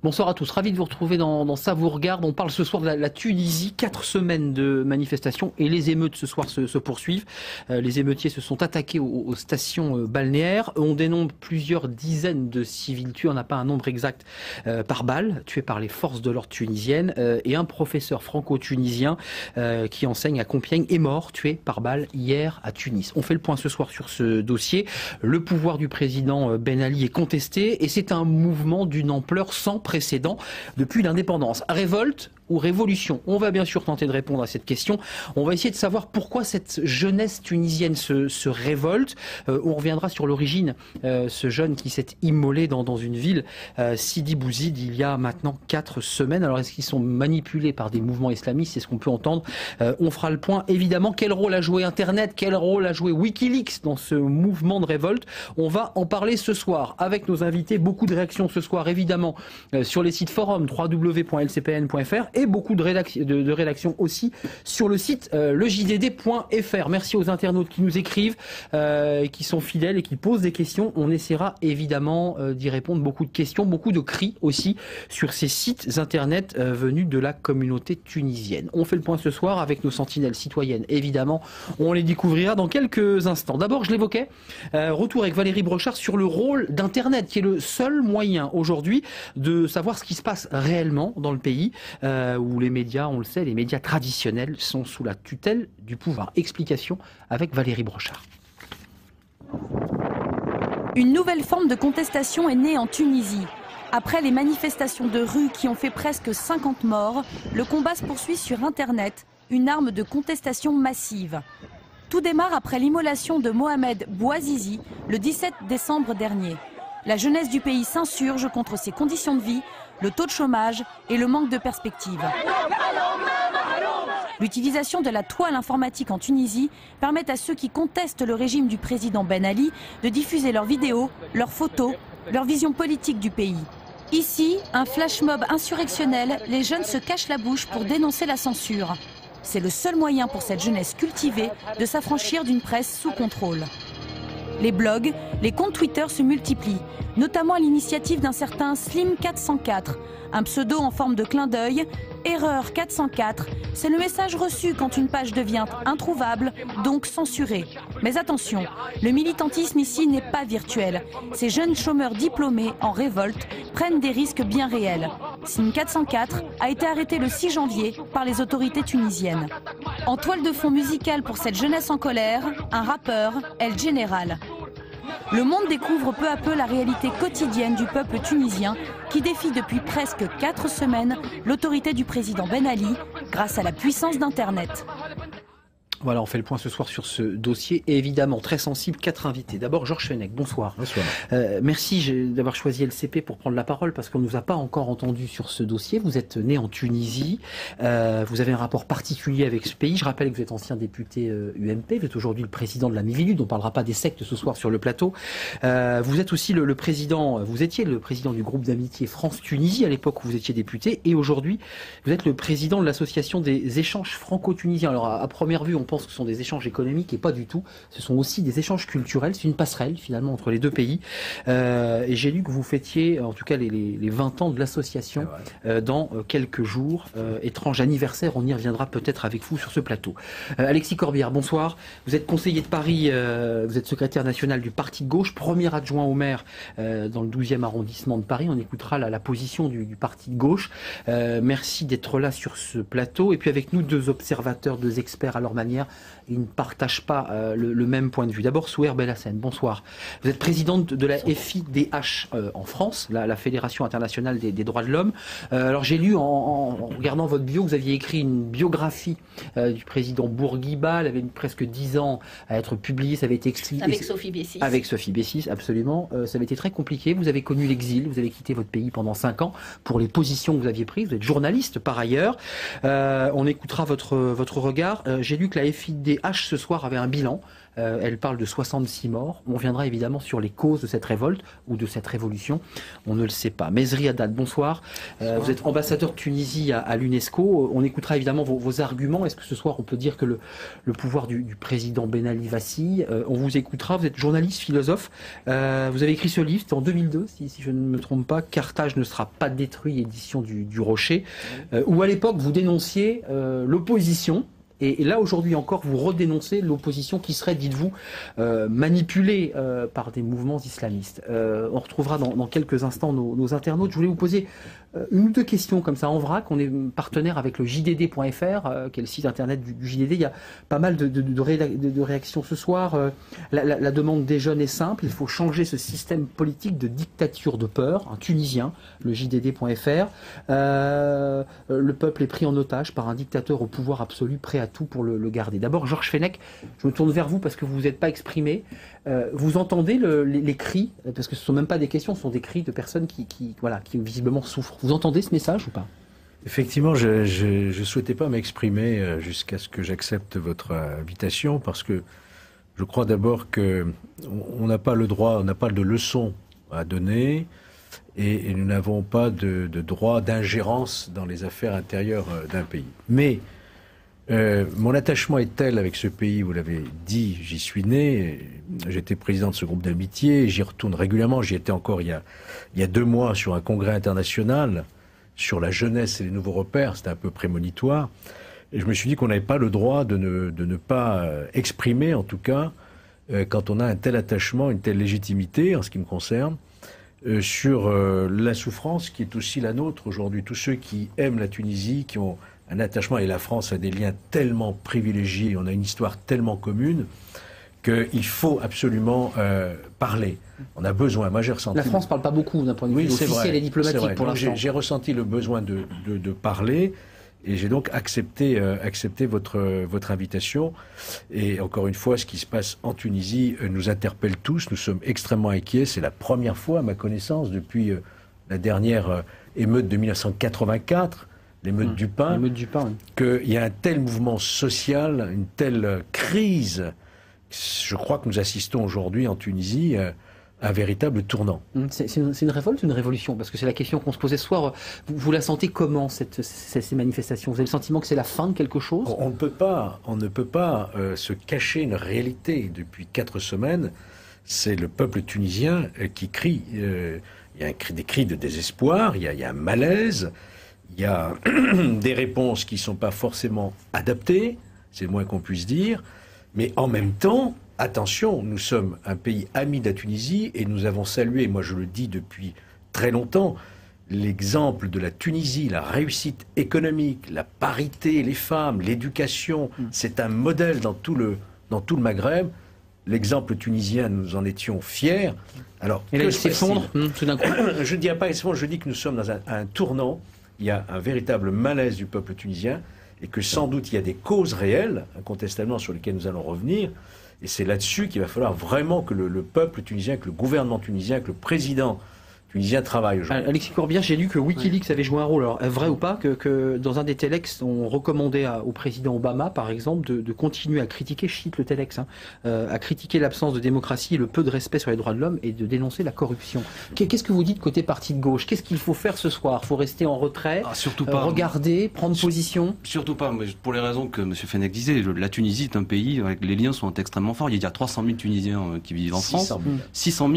Bonsoir à tous, ravi de vous retrouver dans Ça vous regarde. On parle ce soir de la Tunisie, 4 semaines de manifestations et les émeutes ce soir se poursuivent. Les émeutiers se sont attaqués aux stations balnéaires. On dénombre plusieurs dizaines de civils tués, on n'a pas un nombre exact par balle, tués par les forces de l'ordre tunisiennes. Et un professeur franco-tunisien qui enseigne à Compiègne est mort, tué par balle hier à Tunis. On fait le point ce soir sur ce dossier. Le pouvoir du président Ben Ali est contesté et c'est un mouvement d'une ampleur sans précédent depuis l'indépendance. Révolte ou révolution? On va bien sûr tenter de répondre à cette question. On va essayer de savoir pourquoi cette jeunesse tunisienne se révolte. On reviendra sur l'origine. Ce jeune qui s'est immolé dans une ville, Sidi Bouzid, il y a maintenant 4 semaines. Alors est-ce qu'ils sont manipulés par des mouvements islamistes? C'est ce qu'on peut entendre. On fera le point. Évidemment, quel rôle a joué Internet? Quel rôle a joué Wikileaks dans ce mouvement de révolte? On va en parler ce soir avec nos invités. Beaucoup de réactions ce soir, évidemment, sur les sites forums www.lcpn.fr et beaucoup de rédactions aussi sur le site lejdd.fr. Merci aux internautes qui nous écrivent, qui sont fidèles et qui posent des questions. On essaiera évidemment d'y répondre. Beaucoup de questions, beaucoup de cris aussi sur ces sites internet venus de la communauté tunisienne. On fait le point ce soir avec nos sentinelles citoyennes. Évidemment, on les découvrira dans quelques instants. D'abord, je l'évoquais, retour avec Valérie Brochard sur le rôle d'Internet, qui est le seul moyen aujourd'hui de savoir ce qui se passe réellement dans le pays, où les médias, on le sait, les médias traditionnels sont sous la tutelle du pouvoir. Explication avec Valérie Brochard. Une nouvelle forme de contestation est née en Tunisie. Après les manifestations de rue qui ont fait presque 50 morts, le combat se poursuit sur Internet, une arme de contestation massive. Tout démarre après l'immolation de Mohamed Bouazizi le 17 décembre dernier. La jeunesse du pays s'insurge contre ses conditions de vie, le taux de chômage et le manque de perspectives. L'utilisation de la toile informatique en Tunisie permet à ceux qui contestent le régime du président Ben Ali de diffuser leurs vidéos, leurs photos, leur vision politique du pays. Ici, un flash mob insurrectionnel, les jeunes se cachent la bouche pour dénoncer la censure. C'est le seul moyen pour cette jeunesse cultivée de s'affranchir d'une presse sous contrôle. Les blogs, les comptes Twitter se multiplient, notamment à l'initiative d'un certain Slim404, un pseudo en forme de clin d'œil. Erreur 404, c'est le message reçu quand une page devient introuvable, donc censurée. Mais attention, le militantisme ici n'est pas virtuel. Ces jeunes chômeurs diplômés en révolte prennent des risques bien réels. Slim404 a été arrêté le 6 janvier par les autorités tunisiennes. En toile de fond musicale pour cette jeunesse en colère, un rappeur, El Général. Le monde découvre peu à peu la réalité quotidienne du peuple tunisien qui défie depuis presque 4 semaines l'autorité du président Ben Ali grâce à la puissance d'Internet. Voilà, on fait le point ce soir sur ce dossier et évidemment très sensible, 4 invités. D'abord Georges Fenech, bonsoir. Bonsoir. Merci d'avoir choisi LCP pour prendre la parole parce qu'on ne nous a pas encore entendu sur ce dossier. Vous êtes né en Tunisie, vous avez un rapport particulier avec ce pays. Je rappelle que vous êtes ancien député UMP, vous êtes aujourd'hui le président de la Miviludes, on ne parlera pas des sectes ce soir sur le plateau. Vous êtes aussi le président, vous étiez le président du groupe d'amitié France-Tunisie à l'époque où vous étiez député et aujourd'hui vous êtes le président de l'association des échanges franco-tunisiens. Alors à première vue on pense que ce sont des échanges économiques et pas du tout. Ce sont aussi des échanges culturels. C'est une passerelle finalement entre les deux pays. Et j'ai lu que vous fêtiez en tout cas les 20 ans de l'association dans quelques jours. Étrange anniversaire, on y reviendra peut-être avec vous sur ce plateau. Alexis Corbière, bonsoir. Vous êtes conseiller de Paris, vous êtes secrétaire national du Parti de gauche, premier adjoint au maire dans le 12e arrondissement de Paris. On écoutera la position du Parti de gauche. Merci d'être là sur ce plateau. Et puis avec nous, 2 observateurs, 2 experts à leur manière. Ils ne partagent pas le même point de vue. D'abord, Souher Belhassen, bonsoir. Vous êtes présidente de la FIDH en France, la Fédération internationale des droits de l'homme. Alors j'ai lu en regardant votre bio, vous aviez écrit une biographie du président Bourguiba. Elle avait mis presque 10 ans à être publiée. Ça avait été écrit avec Sophie Bessis. Avec Sophie Bessis, absolument. Ça avait été très compliqué. Vous avez connu l'exil. Vous avez quitté votre pays pendant 5 ans pour les positions que vous aviez prises. Vous êtes journaliste par ailleurs. On écoutera votre regard. J'ai lu que la la FIDH ce soir avait un bilan. Elle parle de 66 morts. On viendra évidemment sur les causes de cette révolte ou de cette révolution. On ne le sait pas. Mezri Haddad, bonsoir. Vous êtes ambassadeur de Tunisie à l'UNESCO. On écoutera évidemment vos arguments. Est-ce que ce soir on peut dire que le pouvoir du président Ben Ali vacille? On vous écoutera. Vous êtes journaliste, philosophe. Vous avez écrit ce livre, c'était en 2002, si je ne me trompe pas. Carthage ne sera pas détruit, édition du Rocher. Où à l'époque vous dénonciez l'opposition. Et là, aujourd'hui encore, vous redénoncez l'opposition qui serait, dites-vous, manipulée par des mouvements islamistes. On retrouvera dans quelques instants nos internautes. Je voulais vous poser une ou deux questions comme ça en vrac. On est partenaire avec le JDD.fr, qui est le site internet du JDD. Il y a pas mal de réactions ce soir. La demande des jeunes est simple. Il faut changer ce système politique de dictature de peur. Un Tunisien, le JDD.fr. Le peuple est pris en otage par un dictateur au pouvoir absolu, prêt à tout pour le garder. D'abord, Georges Fenech, je me tourne vers vous parce que vous n'êtes pas exprimé. Vous entendez les cris, parce que ce ne sont même pas des questions, ce sont des cris de personnes qui visiblement souffrent. Vous entendez ce message ou pas? Effectivement, je ne souhaitais pas m'exprimer jusqu'à ce que j'accepte votre invitation, parce que je crois d'abord qu'on n'a pas le droit, on n'a pas de leçons à donner, et nous n'avons pas de droit d'ingérence dans les affaires intérieures d'un pays. Mais mon attachement est tel avec ce pays, vous l'avez dit, j'y suis né, j'étais président de ce groupe d'amitié, j'y retourne régulièrement, j'y étais encore il y a 2 mois sur un congrès international sur la jeunesse et les nouveaux repères, c'était un peu prémonitoire, et je me suis dit qu'on n'avait pas le droit de ne pas exprimer, en tout cas, quand on a un tel attachement, une telle légitimité, en ce qui me concerne, sur la souffrance qui est aussi la nôtre aujourd'hui. Tous ceux qui aiment la Tunisie, qui ont un attachement, et la France a des liens tellement privilégiés, on a une histoire tellement commune, qu'il faut absolument parler. On a besoin, moi j'ai ressenti... La France ne parle pas beaucoup d'un point de vue officiel et diplomatique pour l'instant. J'ai ressenti le besoin de parler, et j'ai donc accepté votre invitation. Et encore une fois, ce qui se passe en Tunisie nous interpelle tous, nous sommes extrêmement inquiets. C'est la première fois, à ma connaissance, depuis la dernière émeute de 1984, l'émeute du pain, oui. Qu'il y a un tel mouvement social, une telle crise. Je crois que nous assistons aujourd'hui en Tunisie à un véritable tournant. C'est une révolte ou une révolution? Parce que c'est la question qu'on se posait ce soir. Vous la sentez comment, ces manifestations? Vous avez le sentiment que c'est la fin de quelque chose? On ne peut pas se cacher une réalité. Depuis 4 semaines, c'est le peuple tunisien qui crie. Il y a des cris de désespoir, il y a un malaise, il y a des réponses qui ne sont pas forcément adaptées, c'est le moins qu'on puisse dire, mais en même temps, attention, nous sommes un pays ami de la Tunisie et nous avons salué, moi je le dis depuis très longtemps, l'exemple de la Tunisie, la réussite économique, la parité, les femmes, l'éducation, c'est un modèle dans tout le Maghreb. L'exemple tunisien, nous en étions fiers. Alors, et là, il s'effondre tout d'un coup. Je ne dirais pas effondre, je dis que nous sommes dans un tournant. Il y a un véritable malaise du peuple tunisien et que sans doute il y a des causes réelles, incontestablement, sur lesquelles nous allons revenir. Et c'est là-dessus qu'il va falloir vraiment que le peuple tunisien, que le gouvernement tunisien, que le président tunisien travaille aujourd'hui. Alexis Corbière, j'ai lu que Wikileaks avait joué un rôle. Alors, vrai ou pas, que dans un des telex, on recommandait au président Obama, par exemple, de continuer à critiquer, je cite le telex, à critiquer l'absence de démocratie et le peu de respect sur les droits de l'homme et de dénoncer la corruption. Qu'est-ce que vous dites côté parti de gauche? Qu'est-ce qu'il faut faire ce soir? Il faut rester en retrait, surtout pas, regarder, prendre position? Surtout pas, pour les raisons que M. Fenech disait. La Tunisie est un pays avec les liens sont extrêmement forts. Il y a 300 000 Tunisiens qui vivent en France. 600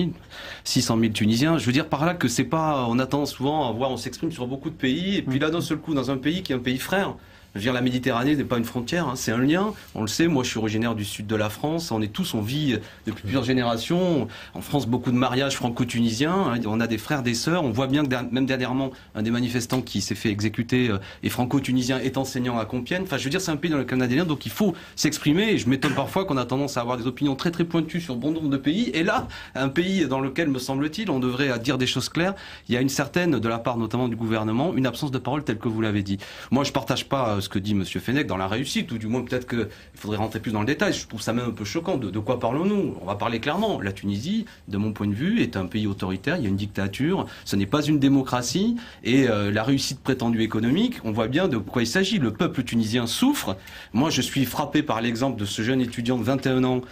000 Tunisiens. Je veux dire par là que c'est pas, on attend souvent à voir, on s'exprime sur beaucoup de pays, et puis là d'un seul coup, dans un pays qui est un pays frère, je veux dire, la Méditerranée n'est pas une frontière, c'est un lien, on le sait, moi je suis originaire du sud de la France, on vit depuis plusieurs générations, en France beaucoup de mariages franco-tunisiens, on a des frères, des sœurs, on voit bien que même dernièrement, un des manifestants qui s'est fait exécuter est franco-tunisien, est enseignant à Compiègne, enfin je veux dire c'est un pays dans lequel on a des liens, donc il faut s'exprimer, et je m'étonne parfois qu'on a tendance à avoir des opinions très très pointues sur bon nombre de pays, et là, un pays dans lequel, me semble-t-il, on devrait dire des choses claires, il y a une certaine, de la part notamment du gouvernement, une absence de parole telle que vous l'avez dit. Moi je partage pas ce ce que dit M. Fenech dans la réussite, ou du moins peut-être qu'il faudrait rentrer plus dans le détail. Je trouve ça même un peu choquant. De quoi parlons-nous? On va parler clairement. La Tunisie, de mon point de vue, est un pays autoritaire, il y a une dictature, ce n'est pas une démocratie, et la réussite prétendue économique, on voit bien de quoi il s'agit. Le peuple tunisien souffre. Moi, je suis frappé par l'exemple de ce jeune étudiant de 21 ans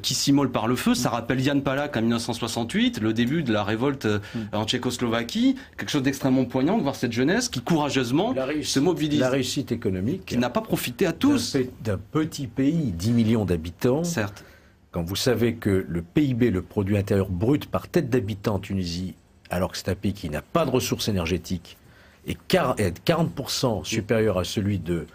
qui s'immole par le feu. Ça rappelle Jan Palach en 1968, le début de la révolte en Tchécoslovaquie. Quelque chose d'extrêmement poignant de voir cette jeunesse qui courageusement se mobilise. La réussite économique qui n'a pas profité à tous. D'un petit pays, 10 millions d'habitants. Certes. Quand vous savez que le PIB, le produit intérieur brut par tête d'habitant en Tunisie, alors que c'est un pays qui n'a pas de ressources énergétiques, est 40% supérieur à celui de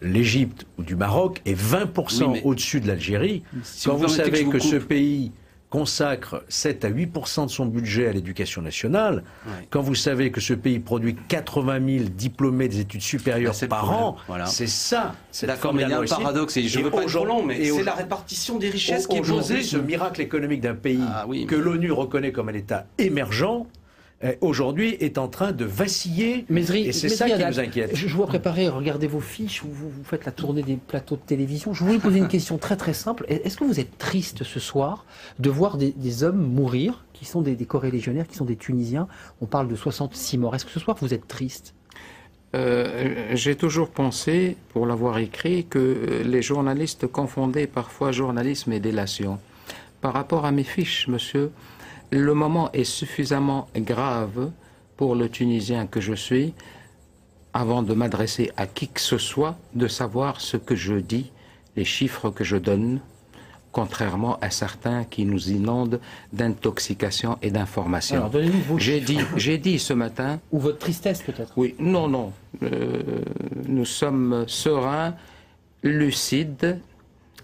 l'Égypte ou du Maroc et 20% au-dessus de l'Algérie, quand vous savez que ce pays consacre 7 à 8% de son budget à l'éducation nationale, quand vous savez que ce pays produit 80 000 diplômés des études supérieures par an, c'est ça. D'accord, mais il y a un paradoxe, et je ne veux pas être trop long, mais c'est la répartition des richesses qui est posée. Ce miracle économique d'un pays que l'ONU reconnaît comme un État émergent, aujourd'hui est en train de vaciller, et c'est ça qui nous inquiète. Je vois préparer, regardez vos fiches, vous faites la tournée des plateaux de télévision. Je voulais poser une question très très simple. Est-ce que vous êtes triste ce soir de voir des hommes mourir, qui sont des corélégionnaires, qui sont des Tunisiens? On parle de 66 morts. Est-ce que ce soir vous êtes triste? J'ai toujours pensé, pour l'avoir écrit, que les journalistes confondaient parfois journalisme et délation. Par rapport à mes fiches, monsieur, le moment est suffisamment grave pour le Tunisien que je suis, avant de m'adresser à qui que ce soit, de savoir ce que je dis, les chiffres que je donne, contrairement à certains qui nous inondent d'intoxication et d'information. Alors, donnez-nous vos chiffres. J'ai dit ce matin... Ou votre tristesse, peut-être? Oui, non. Nous sommes sereins, lucides,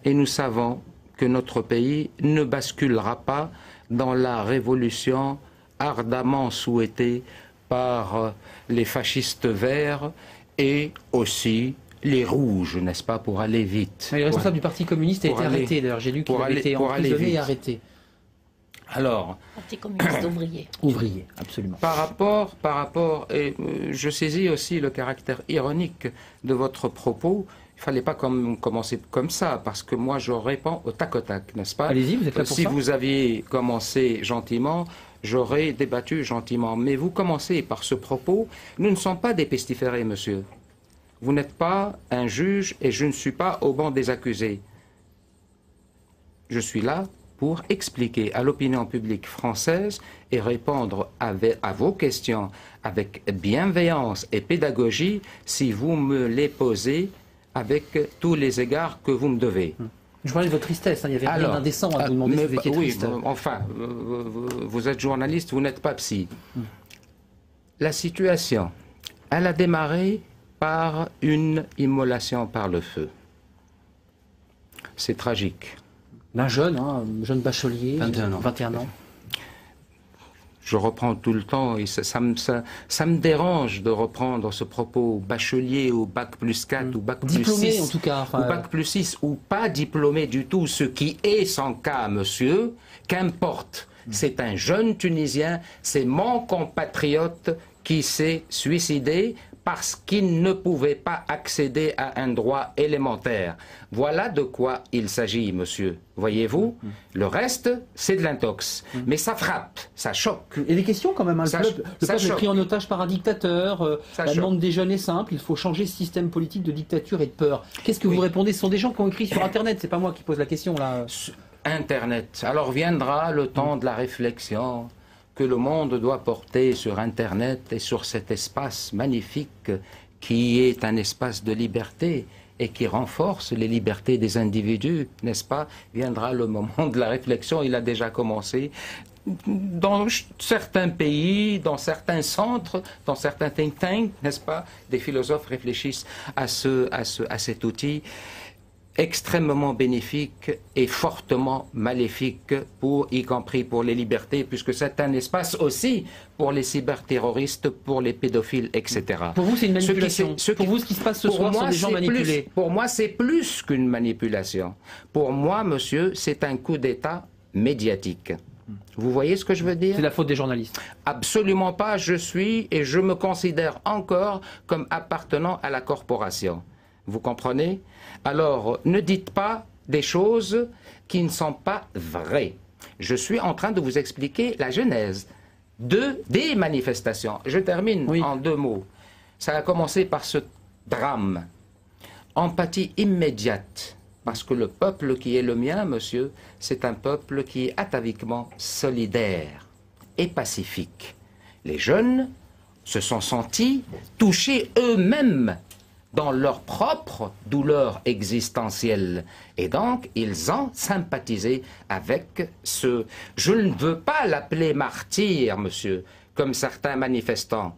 et nous savons que notre pays ne basculera pas dans la révolution ardemment souhaitée par les fascistes verts et aussi les rouges, n'est-ce pas, pour aller vite. Le responsable du Parti communiste a été arrêté, d'ailleurs. J'ai lu qu'il avait été emprisonné et arrêté. Alors, Parti communiste ouvrier. Ouvrier, absolument. Par rapport, et je saisis aussi le caractère ironique de votre propos. Il ne fallait pas commencer comme ça, parce que moi je réponds au tac, n'est-ce pas? Allez-y, vous êtes là pour si ça. Vous aviez commencé gentiment, j'aurais débattu gentiment. Mais vous commencez par ce propos. Nous ne sommes pas des pestiférés, monsieur. Vous n'êtes pas un juge et je ne suis pas au banc des accusés. Je suis là pour expliquer à l'opinion publique française et répondre à vos questions avec bienveillance et pédagogie si vous me les posez avec tous les égards que vous me devez. Je parlais de votre tristesse, il n'y avait rien d'indécent à vous demander si vous étiez triste. Oui, enfin, vous êtes journaliste, vous n'êtes pas psy. La situation, elle a démarré par une immolation par le feu. C'est tragique. Un jeune bachelier, 21 ans. 21 ans. Je reprends tout le temps et ça me dérange de reprendre ce propos bachelier ou bac plus 4 ou bac plus 6. Diplômé en tout cas. Ou bac plus 6 ou pas diplômé du tout, ce qui est son cas, monsieur, qu'importe. C'est un jeune Tunisien, c'est mon compatriote qui s'est suicidé parce qu'il ne pouvait pas accéder à un droit élémentaire. Voilà de quoi il s'agit, monsieur. Voyez-vous, le reste, c'est de l'intox. Mais ça frappe, ça choque. Et des questions quand même. Le peuple est pris en otage par un dictateur. La demande des jeunes est simple. Il faut changer ce système politique de dictature et de peur. Qu'est-ce que vous répondez? Ce sont des gens qui ont écrit sur Internet. C'est pas moi qui pose la question là. Internet. Alors viendra le temps de la réflexion que le monde doit porter sur Internet et sur cet espace magnifique qui est un espace de liberté et qui renforce les libertés des individus, n'est-ce pas? Viendra le moment de la réflexion, il a déjà commencé. Dans certains pays, dans certains centres, dans certains think tanks, n'est-ce pas? Des philosophes réfléchissent à cet outil extrêmement bénéfique et fortement maléfique, y compris pour les libertés, puisque c'est un espace aussi pour les cyberterroristes, pour les pédophiles, etc. Pour vous, c'est une manipulation. Pour vous, ce qui se passe ce soir sont des gens manipulés. Pour moi, c'est plus qu'une manipulation. Pour moi, monsieur, c'est un coup d'État médiatique. Vous voyez ce que je veux dire? C'est la faute des journalistes. Absolument pas. Je suis et je me considère encore comme appartenant à la corporation. Vous comprenez? Alors, ne dites pas des choses qui ne sont pas vraies. Je suis en train de vous expliquer la genèse des manifestations. Je termine en 2 mots. Ça a commencé par ce drame. Empathie immédiate. Parce que le peuple qui est le mien, monsieur, c'est un peuple qui est ataviquement solidaire et pacifique. Les jeunes se sont sentis touchés eux-mêmes dans leur propre douleur existentielle. Et donc, ils ont sympathisé avec ce... Je ne veux pas l'appeler martyr, monsieur, comme certains manifestants.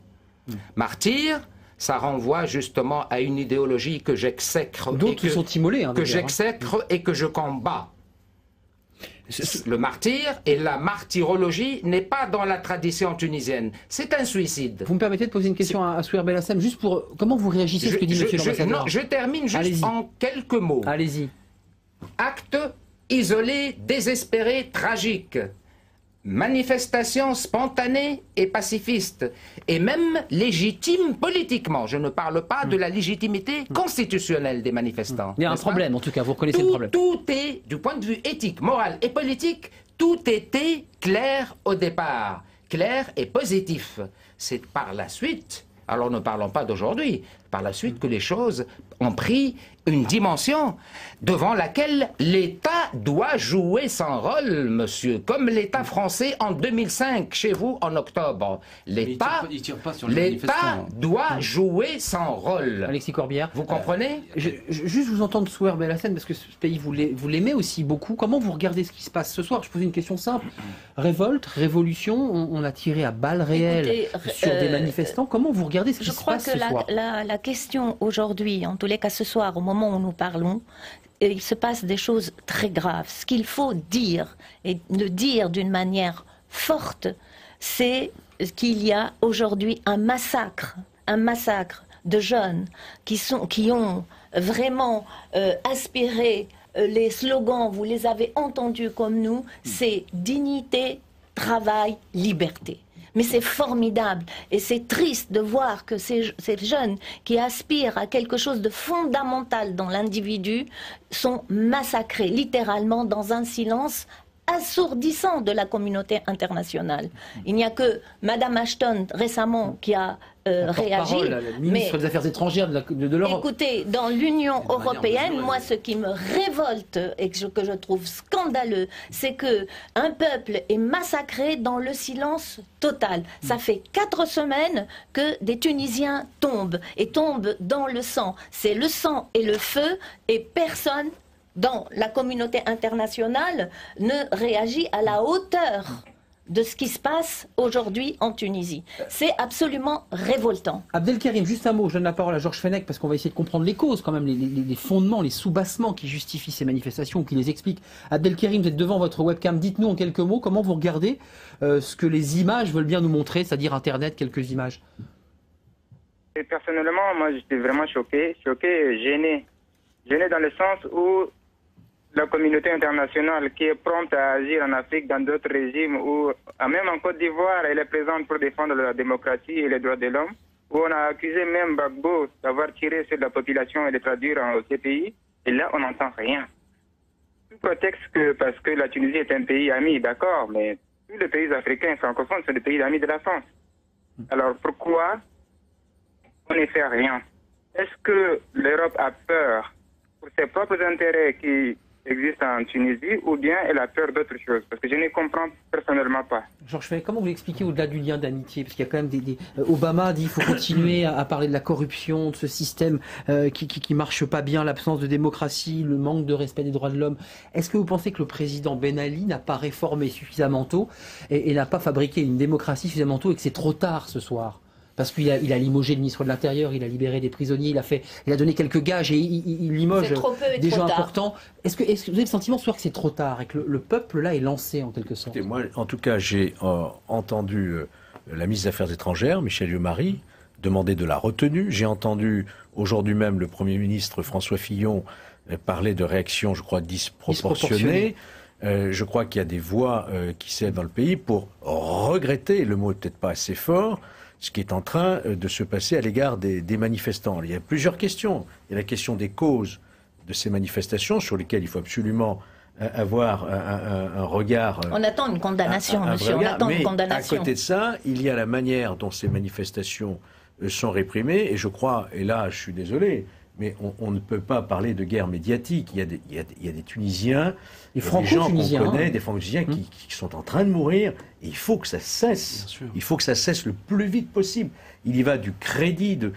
Martyr, ça renvoie justement à une idéologie que j'exècre. D'autres sont immolés. Que j'exècre et que je combats. Le martyr et la martyrologie n'est pas dans la tradition tunisienne. C'est un suicide. Vous me permettez de poser une question à Souheir Belhassem, juste pour... Comment vous réagissez à ce que dit monsieur l'ambassadeur? Je termine juste en quelques mots. Allez-y. Acte isolé, désespéré, tragique. Manifestation spontanée et pacifiste, et même légitime politiquement. Je ne parle pas de la légitimité constitutionnelle des manifestants. Il y a un problème, en tout cas, vous reconnaissez le problème. Tout est, du point de vue éthique, moral et politique, tout était clair au départ, clair et positif. C'est par la suite, alors ne parlons pas d'aujourd'hui, par la suite que les choses ont pris une dimension devant laquelle l'État doit jouer son rôle, monsieur, comme l'État français en 2005, chez vous, en octobre. L'État doit jouer son rôle. Alexis Corbière. Vous comprenez? Juste vous entendre Souheir Belhassem, parce que ce pays, vous l'aimez aussi beaucoup. Comment vous regardez ce qui se passe ce soir? Je pose une question simple. Révolte, révolution, on a tiré à balles réelles sur des manifestants. Comment vous regardez ce qui se passe ce soir? Je crois que la question aujourd'hui, en tous les cas ce soir, au moment où nous parlons, il se passe des choses très graves. Ce qu'il faut dire, et le dire d'une manière forte, c'est qu'il y a aujourd'hui un massacre de jeunes qui ont vraiment aspiré les slogans, vous les avez entendus comme nous, c'est dignité, travail, liberté. Mais c'est formidable et c'est triste de voir que ces jeunes qui aspirent à quelque chose de fondamental dans l'individu sont massacrés littéralement dans un silence assourdissant de la communauté internationale. Il n'y a que Madame Ashton récemment qui a réagi. La ministre des Affaires étrangères de l'Europe. Écoutez, dans l'Union européenne, moi ce qui me révolte et que je trouve scandaleux, c'est que un peuple est massacré dans le silence total. Ça fait 4 semaines que des Tunisiens tombent et tombent dans le sang. C'est le sang et le feu et personne dans la communauté internationale ne réagit à la hauteur de ce qui se passe aujourd'hui en Tunisie. C'est absolument révoltant. Abdelkarim, juste un mot, je donne la parole à Georges Fenech parce qu'on va essayer de comprendre les causes quand même, les fondements, les sous-bassements qui justifient ces manifestations, qui les expliquent. Abdelkarim, vous êtes devant votre webcam, dites-nous en quelques mots comment vous regardez ce que les images veulent bien nous montrer, c'est-à-dire Internet, quelques images. Et personnellement, moi j'étais vraiment choqué et gêné. Gêné dans le sens où la communauté internationale qui est prompte à agir en Afrique dans d'autres régimes, ou même en Côte d'Ivoire, elle est présente pour défendre la démocratie et les droits de l'homme, où on a accusé même Gbagbo d'avoir tiré sur la population et de traduire au CPI, et là on n'entend rien. Sous prétexte que parce que la Tunisie est un pays ami, d'accord, mais tous les pays africains francophones sont des pays amis de la France. Alors pourquoi on ne fait rien? Est-ce que l'Europe a peur pour ses propres intérêts qui existe en Tunisie, ou bien elle a peur d'autre chose? Parce que je ne comprends personnellement pas. Georges Fenech, comment vous l'expliquez au-delà du lien d'amitié? Parce qu'il y a quand même Obama dit qu'il faut continuer à parler de la corruption, de ce système qui marche pas bien, l'absence de démocratie, le manque de respect des droits de l'homme. Est-ce que vous pensez que le président Ben Ali n'a pas réformé suffisamment tôt et n'a pas fabriqué une démocratie suffisamment tôt et que c'est trop tard ce soir? Parce qu'il a limogé le ministre de l'Intérieur, il a libéré des prisonniers, il a donné quelques gages et il limoge des gens importants. Est-ce que vous avez le sentiment ce soir que c'est trop tard et que le peuple là est lancé en quelque sorte? Moi, en tout cas, j'ai entendu la ministre des Affaires étrangères, Michèle Yomari, demander de la retenue. J'ai entendu aujourd'hui même le Premier ministre François Fillon parler de réactions, je crois, disproportionnées. Je crois qu'il y a des voix qui s'élèvent dans le pays pour regretter, le mot est peut-être pas assez fort, ce qui est en train de se passer à l'égard des manifestants. Il y a plusieurs questions. Il y a la question des causes de ces manifestations sur lesquelles il faut absolument avoir un regard. On attend une condamnation, monsieur. On attend une condamnation. À côté de ça, il y a la manière dont ces manifestations sont réprimées. Et je crois, et là, je suis désolé, mais on ne peut pas parler de guerre médiatique. Il y a des Tunisiens, des gens qu'on connaît, des Franco-Tunisiens qui sont en train de mourir. Et il faut que ça cesse. Il faut que ça cesse le plus vite possible. Il y va du crédit de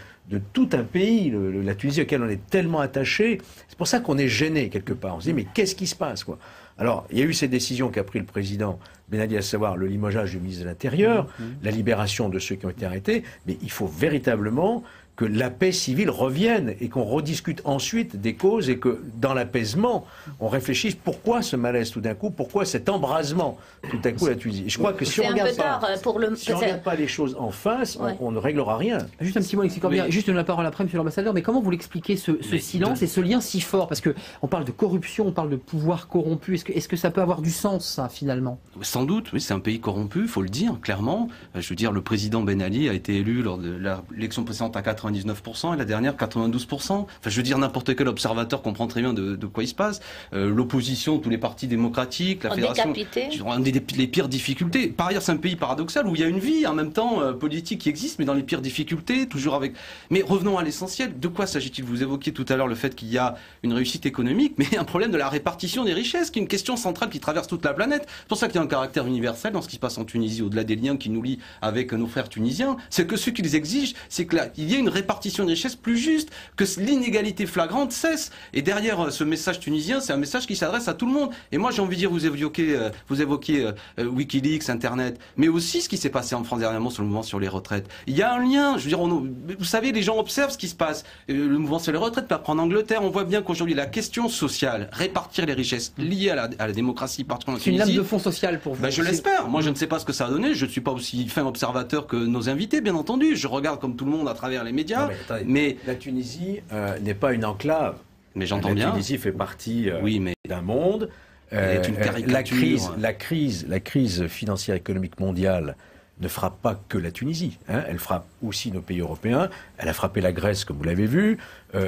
tout un pays, la Tunisie auquel on est tellement attaché. C'est pour ça qu'on est gêné quelque part. On se dit, mais qu'est-ce qui se passe, quoi? Alors, il y a eu ces décisions qu'a pris le président Ben Ali, à savoir le limogeage du ministre de l'Intérieur, la libération de ceux qui ont été arrêtés, mais il faut véritablement que la paix civile revienne et qu'on rediscute ensuite des causes et que dans l'apaisement, on réfléchisse pourquoi ce malaise tout d'un coup, pourquoi cet embrasement tout d'un coup la Tunisie. Je crois que si on ne regarde pas les choses en face, on ne réglera rien. Juste un petit mot, Alexis Corbière. Juste la parole après, monsieur l'ambassadeur, mais comment vous l'expliquez ce silence et ce lien si fort? Parce qu'on parle de corruption, on parle de pouvoir corrompu. Est-ce que ça peut avoir du sens, ça, finalement? Sans doute, oui, c'est un pays corrompu, il faut le dire, clairement. Je veux dire, le président Ben Ali a été élu lors de l'élection précédente à 99% et la dernière 92%. Enfin, je veux dire, n'importe quel observateur comprend très bien de quoi il se passe. L'opposition, tous les partis démocratiques, la fédération, ont les pires difficultés. Par ailleurs, c'est un pays paradoxal où il y a une vie en même temps politique qui existe, mais dans les pires difficultés, toujours avec. Mais revenons à l'essentiel. De quoi s'agit-il? Vous évoquiez tout à l'heure le fait qu'il y a une réussite économique, mais un problème de la répartition des richesses, qui est une question centrale qui traverse toute la planète. C'est pour ça qu'il y a un caractère universel dans ce qui se passe en Tunisie, au-delà des liens qui nous lient avec nos frères tunisiens. C'est que ce qu'ils exigent, c'est qu'il y ait une répartition des richesses plus juste, que l'inégalité flagrante cesse. Et derrière ce message tunisien, c'est un message qui s'adresse à tout le monde. Et moi, j'ai envie de dire, vous évoquiez Wikileaks, Internet, mais aussi ce qui s'est passé en France dernièrement sur le mouvement sur les retraites. Il y a un lien. Je veux dire, vous savez, les gens observent ce qui se passe. Le mouvement sur les retraites, pas prendre en Angleterre, on voit bien qu'aujourd'hui, la question sociale, répartir les richesses liées à la démocratie, particulièrement en Tunisie. C'est une lame de fond social pour vous. Ben, je l'espère. Moi, je ne sais pas ce que ça a donné. Je ne suis pas aussi fin observateur que nos invités, bien entendu. Je regarde comme tout le monde à travers les médias. Non, mais la Tunisie n'est pas une enclave. Mais j'entends bien. La Tunisie fait partie d'un monde. La crise financière et économique mondiale ne frappe pas que la Tunisie. Elle frappe aussi nos pays européens. Elle a frappé la Grèce, comme vous l'avez vu,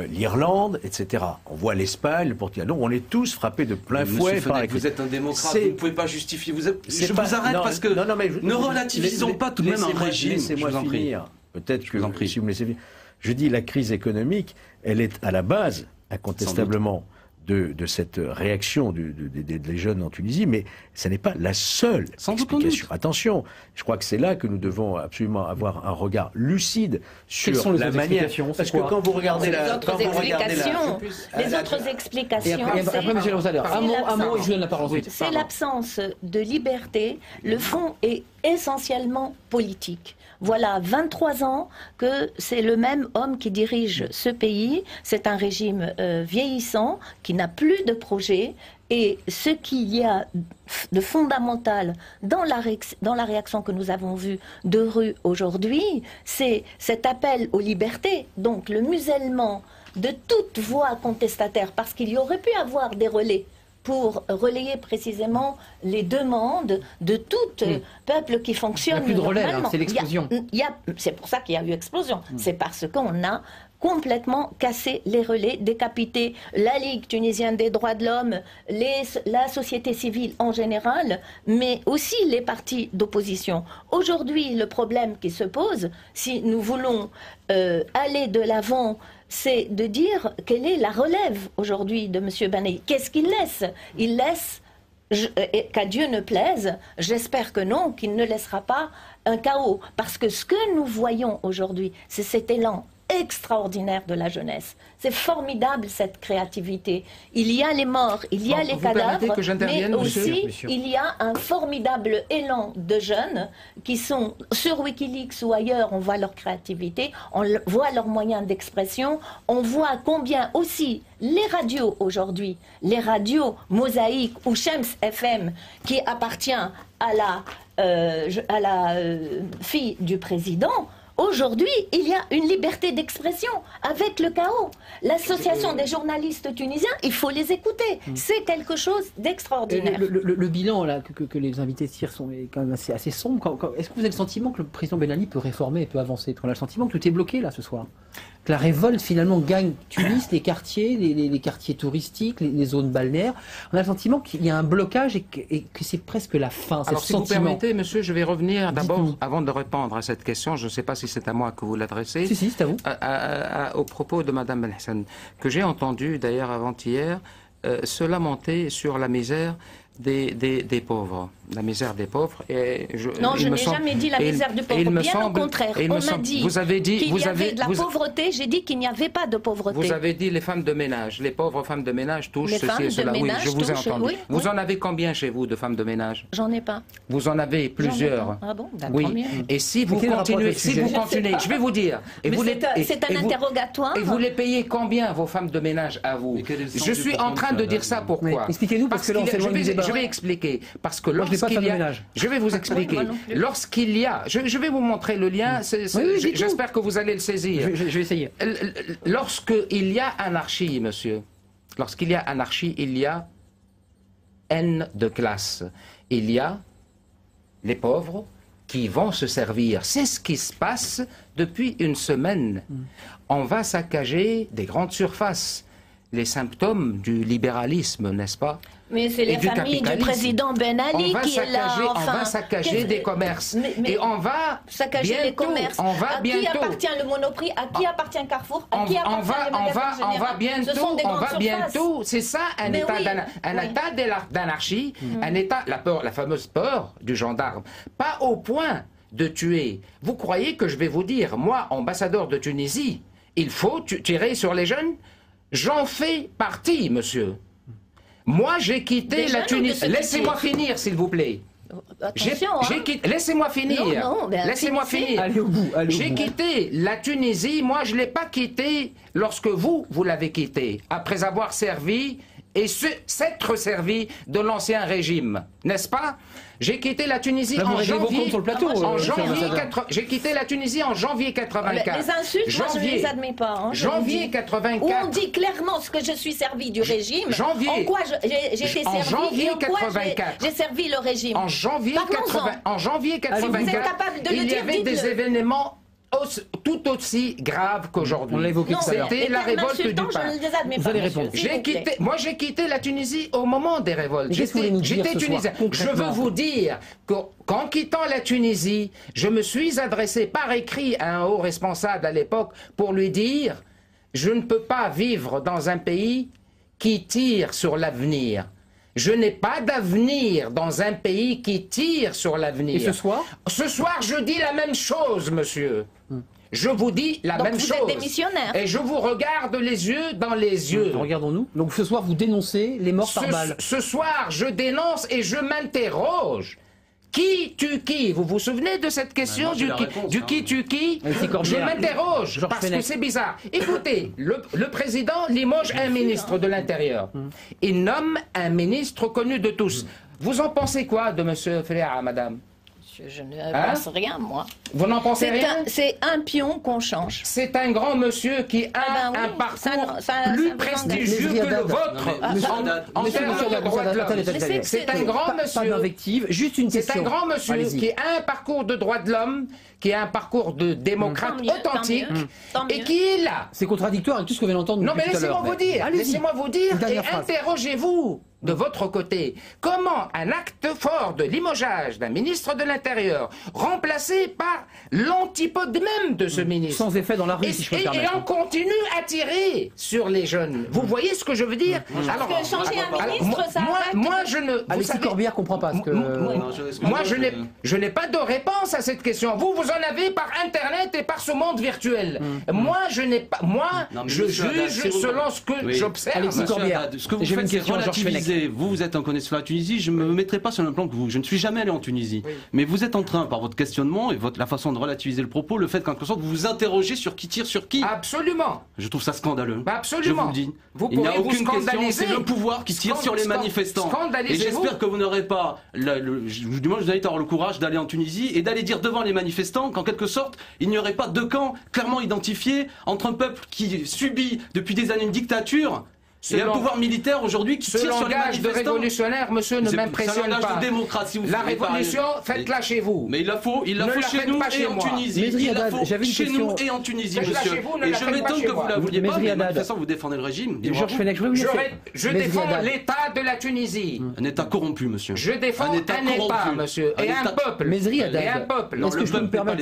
l'Irlande, etc. On voit l'Espagne, le Portugal. Donc on est tous frappés de plein fouet par la crise. Vous êtes un démocrate, vous ne pouvez pas justifier. Je vous arrête parce que ne relativisons pas tout de même un régime. Laissez-moi finir. Peut-être que si vous me laissez finir. Je dis la crise économique, elle est à la base, incontestablement, de cette réaction des jeunes en Tunisie, mais ce n'est pas la seule explication. Attention, je crois que c'est là que nous devons absolument avoir un regard lucide sur la manière. Parce que quand vous regardez les autres explications, après, monsieur l'ambassadeur, un mot et je donne la parole. C'est l'absence de liberté. Le fond est essentiellement politique. Voilà 23 ans que c'est le même homme qui dirige ce pays. C'est un régime vieillissant qui n'a plus de projet. Et ce qu'il y a de fondamental dans la réaction que nous avons vue de rue aujourd'hui, c'est cet appel aux libertés, donc le musellement de toute voix contestataire, parce qu'il y aurait pu avoir des relais pour relayer précisément les demandes de tout peuple qui fonctionne normalement. Il n'y a plus de relais, c'est l'explosion. C'est pour ça qu'il y a eu explosion. C'est parce qu'on a complètement cassé les relais, décapité la Ligue tunisienne des droits de l'homme, la société civile en général, mais aussi les partis d'opposition. Aujourd'hui, le problème qui se pose, si nous voulons aller de l'avant, c'est de dire quelle est la relève aujourd'hui de M. Ben Ali. Qu'est-ce qu'il laisse? Il laisse, qu'à Dieu ne plaise, j'espère que non, qu'il ne laissera pas un chaos. Parce que ce que nous voyons aujourd'hui, c'est cet élan extraordinaire de la jeunesse. C'est formidable cette créativité. Il y a les morts, il y a les cadavres, mais aussi il y a un formidable élan de jeunes qui sont sur Wikileaks ou ailleurs, on voit leur créativité, on voit leurs moyens d'expression, on voit combien aussi les radios aujourd'hui, les radios Mosaïque ou Shems FM, qui appartient à la fille du président, Aujourd'hui, il y a une liberté d'expression avec le chaos. L'association des journalistes tunisiens, il faut les écouter. C'est quelque chose d'extraordinaire. Le bilan là, que les invités tirent est quand même assez sombre. Est-ce que vous avez le sentiment que le président Ben Ali peut réformer et peut avancer? On a le sentiment que tout est bloqué là ce soir. Que la révolte finalement gagne Tunis, les quartiers, les quartiers touristiques, les zones balnéaires. On a le sentiment qu'il y a un blocage et que c'est presque la fin. Alors si vous permettez, monsieur, je vais revenir d'abord, avant de répondre à cette question, je ne sais pas si c'est à moi que vous l'adressez. Si, c'est à vous. Au propos de Madame Belhassan, que j'ai entendu d'ailleurs avant-hier se lamenter sur la misère des pauvres. La misère des pauvres. Non, je n'ai jamais dit la misère du pauvre. Bien au contraire, on m'a dit qu'il y avait de la pauvreté, j'ai dit qu'il n'y avait pas de pauvreté. Vous avez dit les femmes de ménage, les pauvres femmes de ménage touchent ceci et cela. Oui, je vous ai entendu. Oui, vous en avez combien chez vous de femmes de ménage? J'en ai pas. Vous en avez plusieurs. Ah bon? Oui. Et si vous continuez, je vais vous dire. C'est un interrogatoire. Et vous les payez combien, vos femmes de ménage, à vous? Je suis en train de dire ça pourquoi? Expliquez-nous, parce que là on s'éloigne du débat. Je vais expliquer. Parce que lorsqu'il y a... Je vais vous expliquer. Lorsqu'il y a... Je vais vous montrer le lien. J'espère que vous allez le saisir. Je vais essayer. Lorsqu'il y a anarchie, monsieur, lorsqu'il y a anarchie, il y a haine de classe. Il y a les pauvres qui vont se servir. C'est ce qui se passe depuis une semaine. On va saccager des grandes surfaces. Les symptômes du libéralisme, n'est-ce pas? Mais c'est les familles du président Ben Ali qui est là. On va saccager des commerces. Et on va saccager les commerces. À qui appartient le Monoprix? À qui appartient Carrefour? À qui appartient les magasins généraux? On va bientôt. C'est ça un état d'anarchie, un état, la fameuse peur du gendarme. Pas au point de tuer. Vous croyez que je vais vous dire, moi, ambassadeur de Tunisie, il faut tirer sur les jeunes? J'en fais partie, monsieur. Moi, j'ai quitté la Tunisie. Laissez-moi finir, s'il vous plaît. Laissez-moi finir. Laissez-moi finir. Allez au bout. J'ai quitté la Tunisie. Moi, je ne l'ai pas quitté lorsque vous l'avez quitté. Après avoir servi et s'être servi de l'ancien régime. N'est-ce pas? J'ai quitté la Tunisie en janvier. Sur le plateau, j'ai quitté la Tunisie en janvier 84. Les insultes, moi je ne les admets pas. Hein, janvier 84. Où on dit clairement ce que je suis servi du régime. En quoi j'ai été servi et en quoi j'ai servi le régime. En janvier 84, il y avait des événements tout aussi grave qu'aujourd'hui. On l'a évoqué tout à l'heure. C'était la révolte du pain. Je ne les admets pas. Moi, j'ai quitté la Tunisie au moment des révoltes. J'étais tunisien. Je veux vous dire qu'en quittant la Tunisie, je me suis adressé par écrit à un haut responsable à l'époque pour lui dire « Je ne peux pas vivre dans un pays qui tire sur l'avenir. Je n'ai pas d'avenir dans un pays qui tire sur l'avenir. » Et ce soir? Ce soir, je dis la même chose, monsieur. Je vous dis la même chose. Vous êtes démissionnaire. Et je vous regarde les yeux dans les yeux. Regardons-nous. Donc ce soir, vous dénoncez les morts par balle. Ce soir, je dénonce et je m'interroge. Qui tue qui? Vous vous souvenez de cette question qui tue qui? Je m'interroge parce que c'est bizarre. Écoutez, le président limoge un ministre de l'Intérieur. Il nomme un ministre connu de tous. Vous en pensez quoi de M. Fréa, madame? Je ne pense rien, moi. Vous n'en pensez rien? C'est un pion qu'on change. C'est un grand monsieur qui a un parcours plus prestigieux que le vôtre en termes de droits de l'homme. C'est un grand monsieur. Pas d'invective, juste une question. C'est un grand monsieur qui a un parcours de droits de l'homme, qui a un parcours de démocrate authentique et qui est là. C'est contradictoire avec tout ce que vient d'entendre. Non, mais laissez-moi vous dire et interrogez-vous de votre côté, comment un acte fort de limogeage d'un ministre de l'Intérieur, remplacé par l'antipode même de ce ministre, sans effet dans la rue, si je peux me permettre. Et on continue à tirer sur les jeunes. Vous voyez ce que je veux dire? Alors, changer un ministre, moi, je ne... Alexis Corbière comprend pas ce que... Moi, je n'ai pas de réponse à cette question. Vous en avez par Internet et par ce monde virtuel. Moi, je juge selon ce que j'observe. Alexis Corbière, ce que vous faites, c'est relativiser écoutez, vous êtes un connaisseur de la Tunisie, je ne me mettrai pas sur le même plan que vous. Je ne suis jamais allé en Tunisie. Oui. Mais vous êtes en train, par votre questionnement et la façon de relativiser le propos, le fait qu'en quelque sorte vous vous interrogez sur qui tire sur qui. Absolument. Je trouve ça scandaleux. Absolument. Je vous le dis. Il n'y a aucune question, c'est le pouvoir qui tire sur les manifestants. Et j'espère que vous n'aurez pas, je vous invite à avoir le courage d'aller en Tunisie et d'aller dire devant les manifestants qu'en quelque sorte, il n'y aurait pas deux camps clairement identifiés entre un peuple qui subit depuis des années une dictature et un pouvoir militaire aujourd'hui qui tire sur les manifestants. Ce langage de révolutionnaire, monsieur, ne m'impressionne pas. C'est un langage de démocratie. La révolution, faites-la chez vous. Mais il la faut chez nous et en Tunisie. Il la faut chez nous et en Tunisie, monsieur. Et je m'étonne que vous la vouliez pas, mais de toute façon, vous défendez le régime. Je défends l'État de la Tunisie. Un État corrompu, monsieur. Je défends un État, monsieur, et un peuple. Et un peuple. Est-ce que je peux me permettre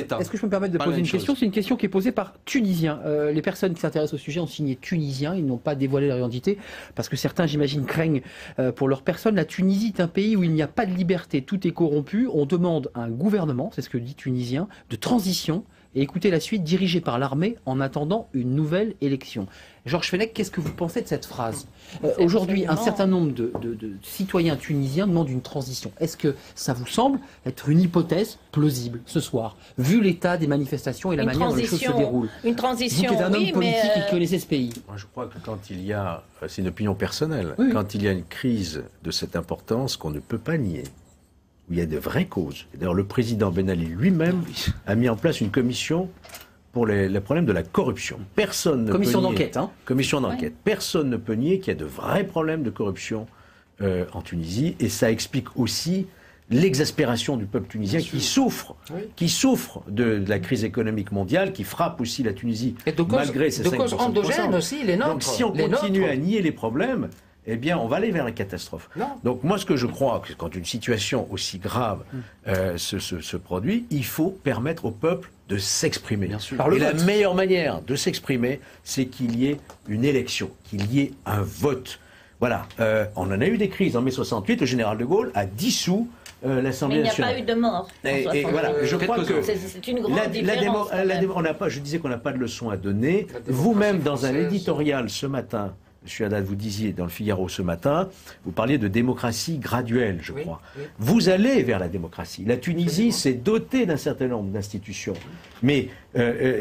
de poser une question? C'est une question qui est posée par Tunisiens. Les personnes qui s'intéressent au sujet ont signé Tunisiens. Ils n'ont pas dévoilé leur identité. Parce que certains, j'imagine, craignent pour leur personne. La Tunisie est un pays où il n'y a pas de liberté, tout est corrompu. On demande un gouvernement, c'est ce que dit Tunisien, de transition, et écoutez la suite, dirigé par l'armée en attendant une nouvelle élection. Georges Fenech, qu'est-ce que vous pensez de cette phrase? Aujourd'hui, un certain nombre de citoyens tunisiens demandent une transition. Est-ce que ça vous semble être une hypothèse plausible ce soir, vu l'état des manifestations et la manière dont les choses se déroulent? Une transition, vous qui êtes un homme politique qui connaissait ce pays. Moi, je crois que quand il y a, c'est une opinion personnelle, quand il y a une crise de cette importance qu'on ne peut pas nier, où il y a de vraies causes. D'ailleurs, le président Ben Ali lui-même a mis en place une commission pour les problèmes de la corruption. Personne ne commission peut nier, d'enquête, hein. Commission d'enquête. Personne ne peut nier qu'il y a de vrais problèmes de corruption en Tunisie, et ça explique aussi l'exaspération du peuple tunisien qui souffre de la crise économique mondiale, qui frappe aussi la Tunisie malgré ses 5%. De cause endogène aussi, les nôtres. Donc si on continue à nier les problèmes, eh bien, on va aller vers la catastrophe. Donc moi, ce que je crois, que quand une situation aussi grave se produit, il faut permettre au peuple de s'exprimer. Et la meilleure manière de s'exprimer, c'est qu'il y ait une élection, qu'il y ait un vote. Voilà. On en a eu des crises. En mai 68, le général de Gaulle a dissous l'Assemblée nationale. Mais il n'y a pas eu de mort. Et voilà, je crois que c'est une grande différence. Je disais qu'on n'a pas de leçon à donner. Vous-même, dans un éditorial ce matin, Monsieur Haddad, vous disiez dans le Figaro ce matin, vous parliez de démocratie graduelle, je crois. Oui. Vous allez vers la démocratie. La Tunisie s'est dotée d'un certain nombre d'institutions. Mais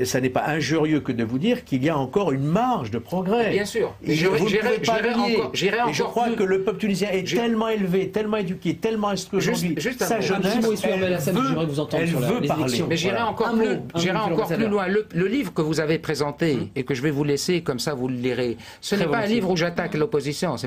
ça n'est pas injurieux que de vous dire qu'il y a encore une marge de progrès. Bien sûr. Et je crois que le peuple tunisien est tellement élevé, tellement éduqué, tellement instruit aujourd'hui. Sa jeunesse, elle veut parler. Mais j'irai encore plus loin. Le livre que vous avez présenté et que je vais vous laisser, comme ça vous le lirez, ce n'est pas un livre où j'attaque l'opposition,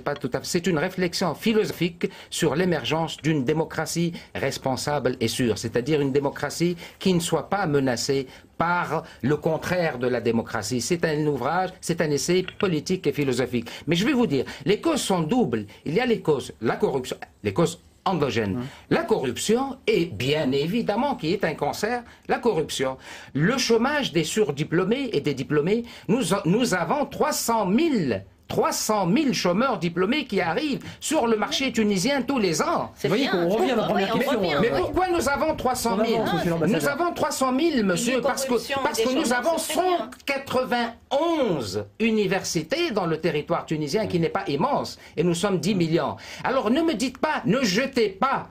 c'est une réflexion philosophique sur l'émergence d'une démocratie responsable et sûre, c'est-à-dire une démocratie qui ne soit pas menacée par le contraire de la démocratie. C'est un ouvrage, c'est un essai politique et philosophique. Mais je vais vous dire, les causes sont doubles. Il y a les causes, la corruption, les causes endogène. La corruption, et bien évidemment qui est un cancer, la corruption. Le chômage des surdiplômés et des diplômés, nous avons 300 000 chômeurs diplômés qui arrivent sur le marché tunisien tous les ans. Vous voyez qu'on revient à la première question. Mais pourquoi nous avons 300 000 Nous avons 300 000, monsieur, parce que nous avons 191 universités dans le territoire tunisien qui n'est pas immense, et nous sommes 10 millions. Alors ne me dites pas, ne jetez pas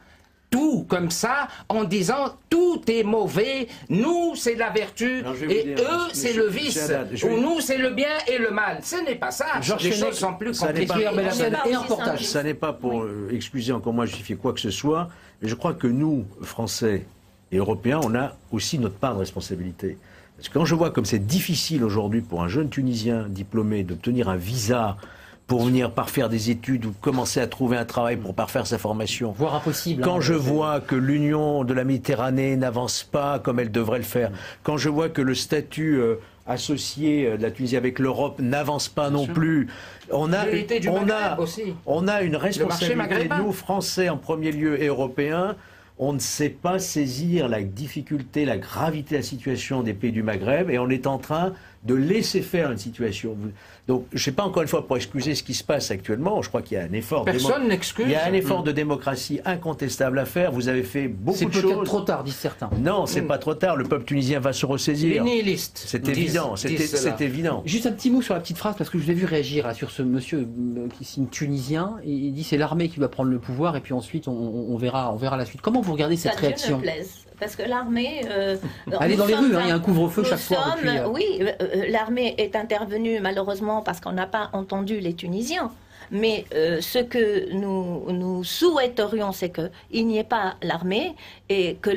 tout comme ça en disant tout est mauvais, nous c'est la vertu et eux c'est le vice, ou nous c'est le bien et le mal. Ce n'est pas ça, les choses sont plus compliquées. Ça n'est pas pour excuser encore moins justifier quoi que ce soit, mais je crois que nous, Français et Européens, on a aussi notre part de responsabilité. Parce que quand je vois comme c'est difficile aujourd'hui pour un jeune Tunisien diplômé d'obtenir un visa pour venir parfaire des études ou commencer à trouver un travail pour parfaire sa formation. Voire impossible. Quand je vois que l'Union de la Méditerranée n'avance pas comme elle devrait le faire, quand je vois que le statut associé de la Tunisie avec l'Europe n'avance pas non plus, on a une responsabilité, nous Français en premier lieu et Européens. On ne sait pas saisir la difficulté, la gravité de la situation des pays du Maghreb, et on est en train de laisser faire une situation. Donc, je ne sais pas encore une fois pour excuser ce qui se passe actuellement. Je crois qu'il y a un effort. Personne n'excuse. Il y a un effort de démocratie incontestable à faire. Vous avez fait beaucoup de choses. C'est peut-être trop tard, disent certains. Non, c'est pas trop tard. Le peuple tunisien va se ressaisir. Les nihilistes. C'est évident. C'est évident. Juste un petit mot sur la petite phrase, parce que je l'ai vu réagir là, sur ce monsieur qui signe tunisien. Et il dit c'est l'armée qui va prendre le pouvoir et puis ensuite on verra la suite. Comment vous regardez cette réaction? Parce que l'armée... elle est dans les rues, il y a un couvre-feu chaque soir. Oui, l'armée est intervenue malheureusement parce qu'on n'a pas entendu les Tunisiens. Mais ce que nous souhaiterions, c'est qu'il n'y ait pas l'armée et que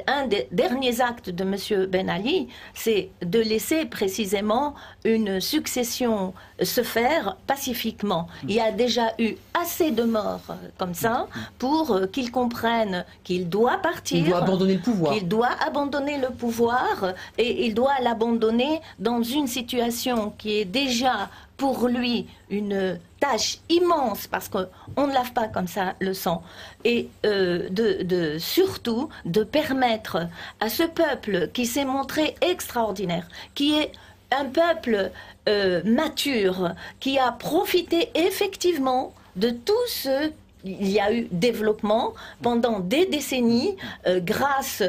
un des derniers actes de M. Ben Ali, c'est de laisser précisément une succession se faire pacifiquement. Il y a déjà eu assez de morts comme ça pour qu'il comprenne qu'il doit partir. Il doit abandonner le pouvoir. Il doit abandonner le pouvoir et il doit l'abandonner dans une situation qui est déjà pour lui une tâche immense parce qu'on ne lave pas comme ça le sang et surtout de permettre à ce peuple qui s'est montré extraordinaire, qui est un peuple mature, qui a profité effectivement de tout ce... Il y a eu développement pendant des décennies grâce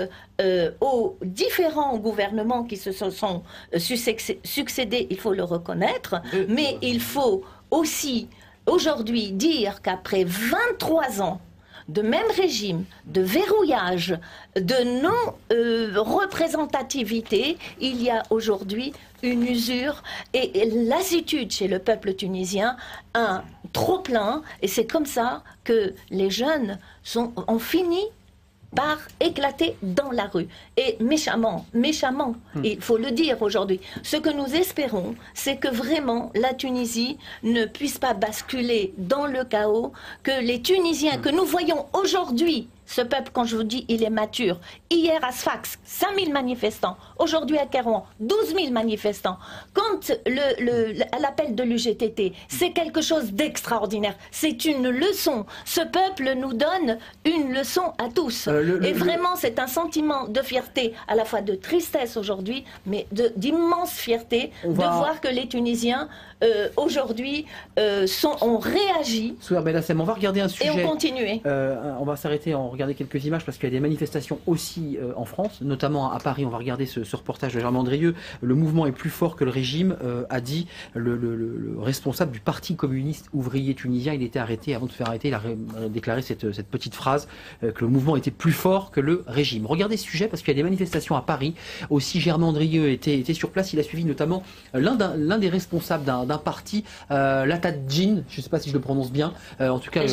aux différents gouvernements qui se sont succédés, il faut le reconnaître, mais il faut aussi aujourd'hui dire qu'après 23 ans de même régime, de verrouillage, de non-représentativité, il y a aujourd'hui une usure et lassitude chez le peuple tunisien, un trop-plein, et c'est comme ça que les jeunes ont fini par éclater dans la rue. Et méchamment, il faut le dire aujourd'hui. Ce que nous espérons, c'est que vraiment la Tunisie ne puisse pas basculer dans le chaos, que les Tunisiens que nous voyons aujourd'hui, ce peuple, quand je vous dis, il est mature. Hier à Sfax, 5000 manifestants. Aujourd'hui à Kairouan, 12 000 manifestants. Quand à l'appel de l'UGTT, c'est quelque chose d'extraordinaire. C'est une leçon. Ce peuple nous donne une leçon à tous. Et vraiment, c'est un sentiment de fierté, à la fois de tristesse aujourd'hui, mais d'immense fierté de voir que les Tunisiens, aujourd'hui, ont réagi. Souhar Belhassem, on va regarder un sujet. Et on continue. On va s'arrêter, on regarder quelques images parce qu'il y a des manifestations aussi en France, notamment à Paris. On va regarder ce reportage de Germain Andrieux. Le mouvement est plus fort que le régime, a dit le responsable du Parti communiste ouvrier tunisien. Il était arrêté, avant de se faire arrêter, il a déclaré cette petite phrase que le mouvement était plus fort que le régime. Regardez ce sujet parce qu'il y a des manifestations à Paris. Aussi, Germain Andrieux était sur place. Il a suivi notamment l'un des responsables d'un parti, l'Atadjin, je ne sais pas si je le prononce bien, en tout cas,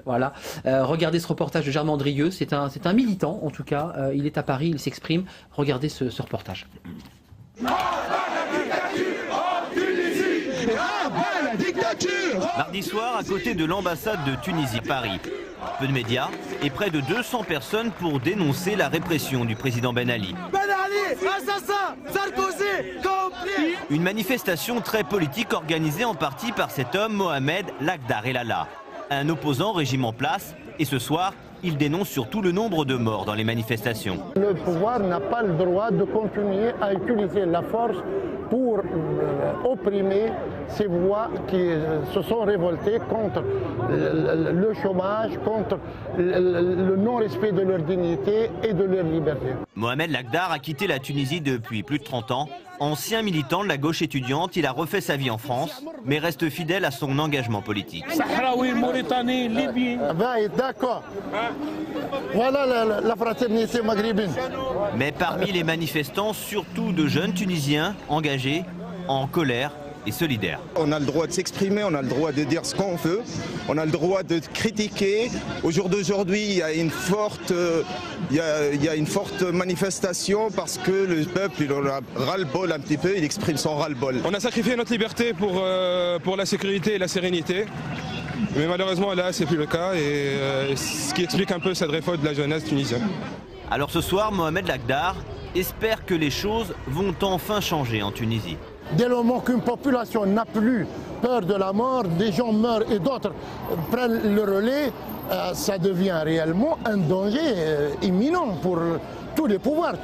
voilà. Regardez ce reportage de Germain Andrieux, c'est un militant, en tout cas, il est à Paris, il s'exprime. Regardez ce reportage. Mardi soir, à côté de l'ambassade de Tunisie, Paris. Peu de médias et près de 200 personnes pour dénoncer la répression du président Ben Ali. Ben Ali, assassin, Sarkozy, complice. Une manifestation très politique organisée en partie par cet homme Mohamed Lagdar El Alla, un opposant au régime en place. Et ce soir, il dénonce surtout le nombre de morts dans les manifestations. Le pouvoir n'a pas le droit de continuer à utiliser la force pour opprimer ces voix qui se sont révoltées contre le chômage, contre le non-respect de leur dignité et de leur liberté. Mohamed Lagdar a quitté la Tunisie depuis plus de 30 ans. Ancien militant de la gauche étudiante, il a refait sa vie en France, mais reste fidèle à son engagement politique. Sahraoui, Mauritanie, Libye. D'accord. Voilà la fraternité maghrébine. Mais parmi les manifestants, surtout de jeunes Tunisiens engagés, en colère et solidaires. On a le droit de s'exprimer, on a le droit de dire ce qu'on veut, on a le droit de critiquer. Au jour d'aujourd'hui, il y a une forte manifestation parce que le peuple, il en a ras-le-bol un petit peu, il exprime son ras-le-bol. On a sacrifié notre liberté pour la sécurité et la sérénité. Mais malheureusement, là, c'est plus le cas, et ce qui explique un peu cette révolte de la jeunesse tunisienne. Alors ce soir, Mohamed Lagdar espère que les choses vont enfin changer en Tunisie. Dès le moment qu'une population n'a plus peur de la mort, des gens meurent et d'autres prennent le relais, ça devient réellement un danger imminent pour tous les pouvoirs.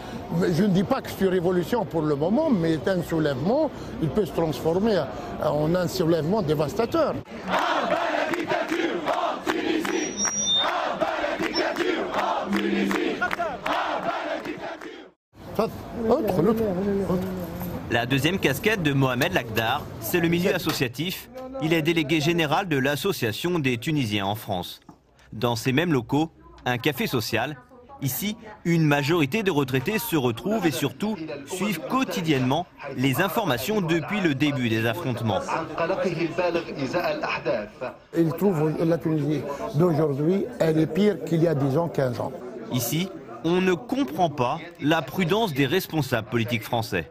Je ne dis pas que c'est une révolution pour le moment, mais un soulèvement, il peut se transformer en un soulèvement dévastateur. À bas la dictature en Tunisie! À bas la dictature en Tunisie! À bas la dictature! La deuxième casquette de Mohamed Lagdar, c'est le milieu associatif. Il est délégué général de l'Association des Tunisiens en France. Dans ces mêmes locaux, un café social. Ici, une majorité de retraités se retrouvent et surtout suivent quotidiennement les informations depuis le début des affrontements. Ils trouvent la Tunisie d'aujourd'hui, elle est pire qu'il y a 10 ans, 15 ans. Ici, on ne comprend pas la prudence des responsables politiques français.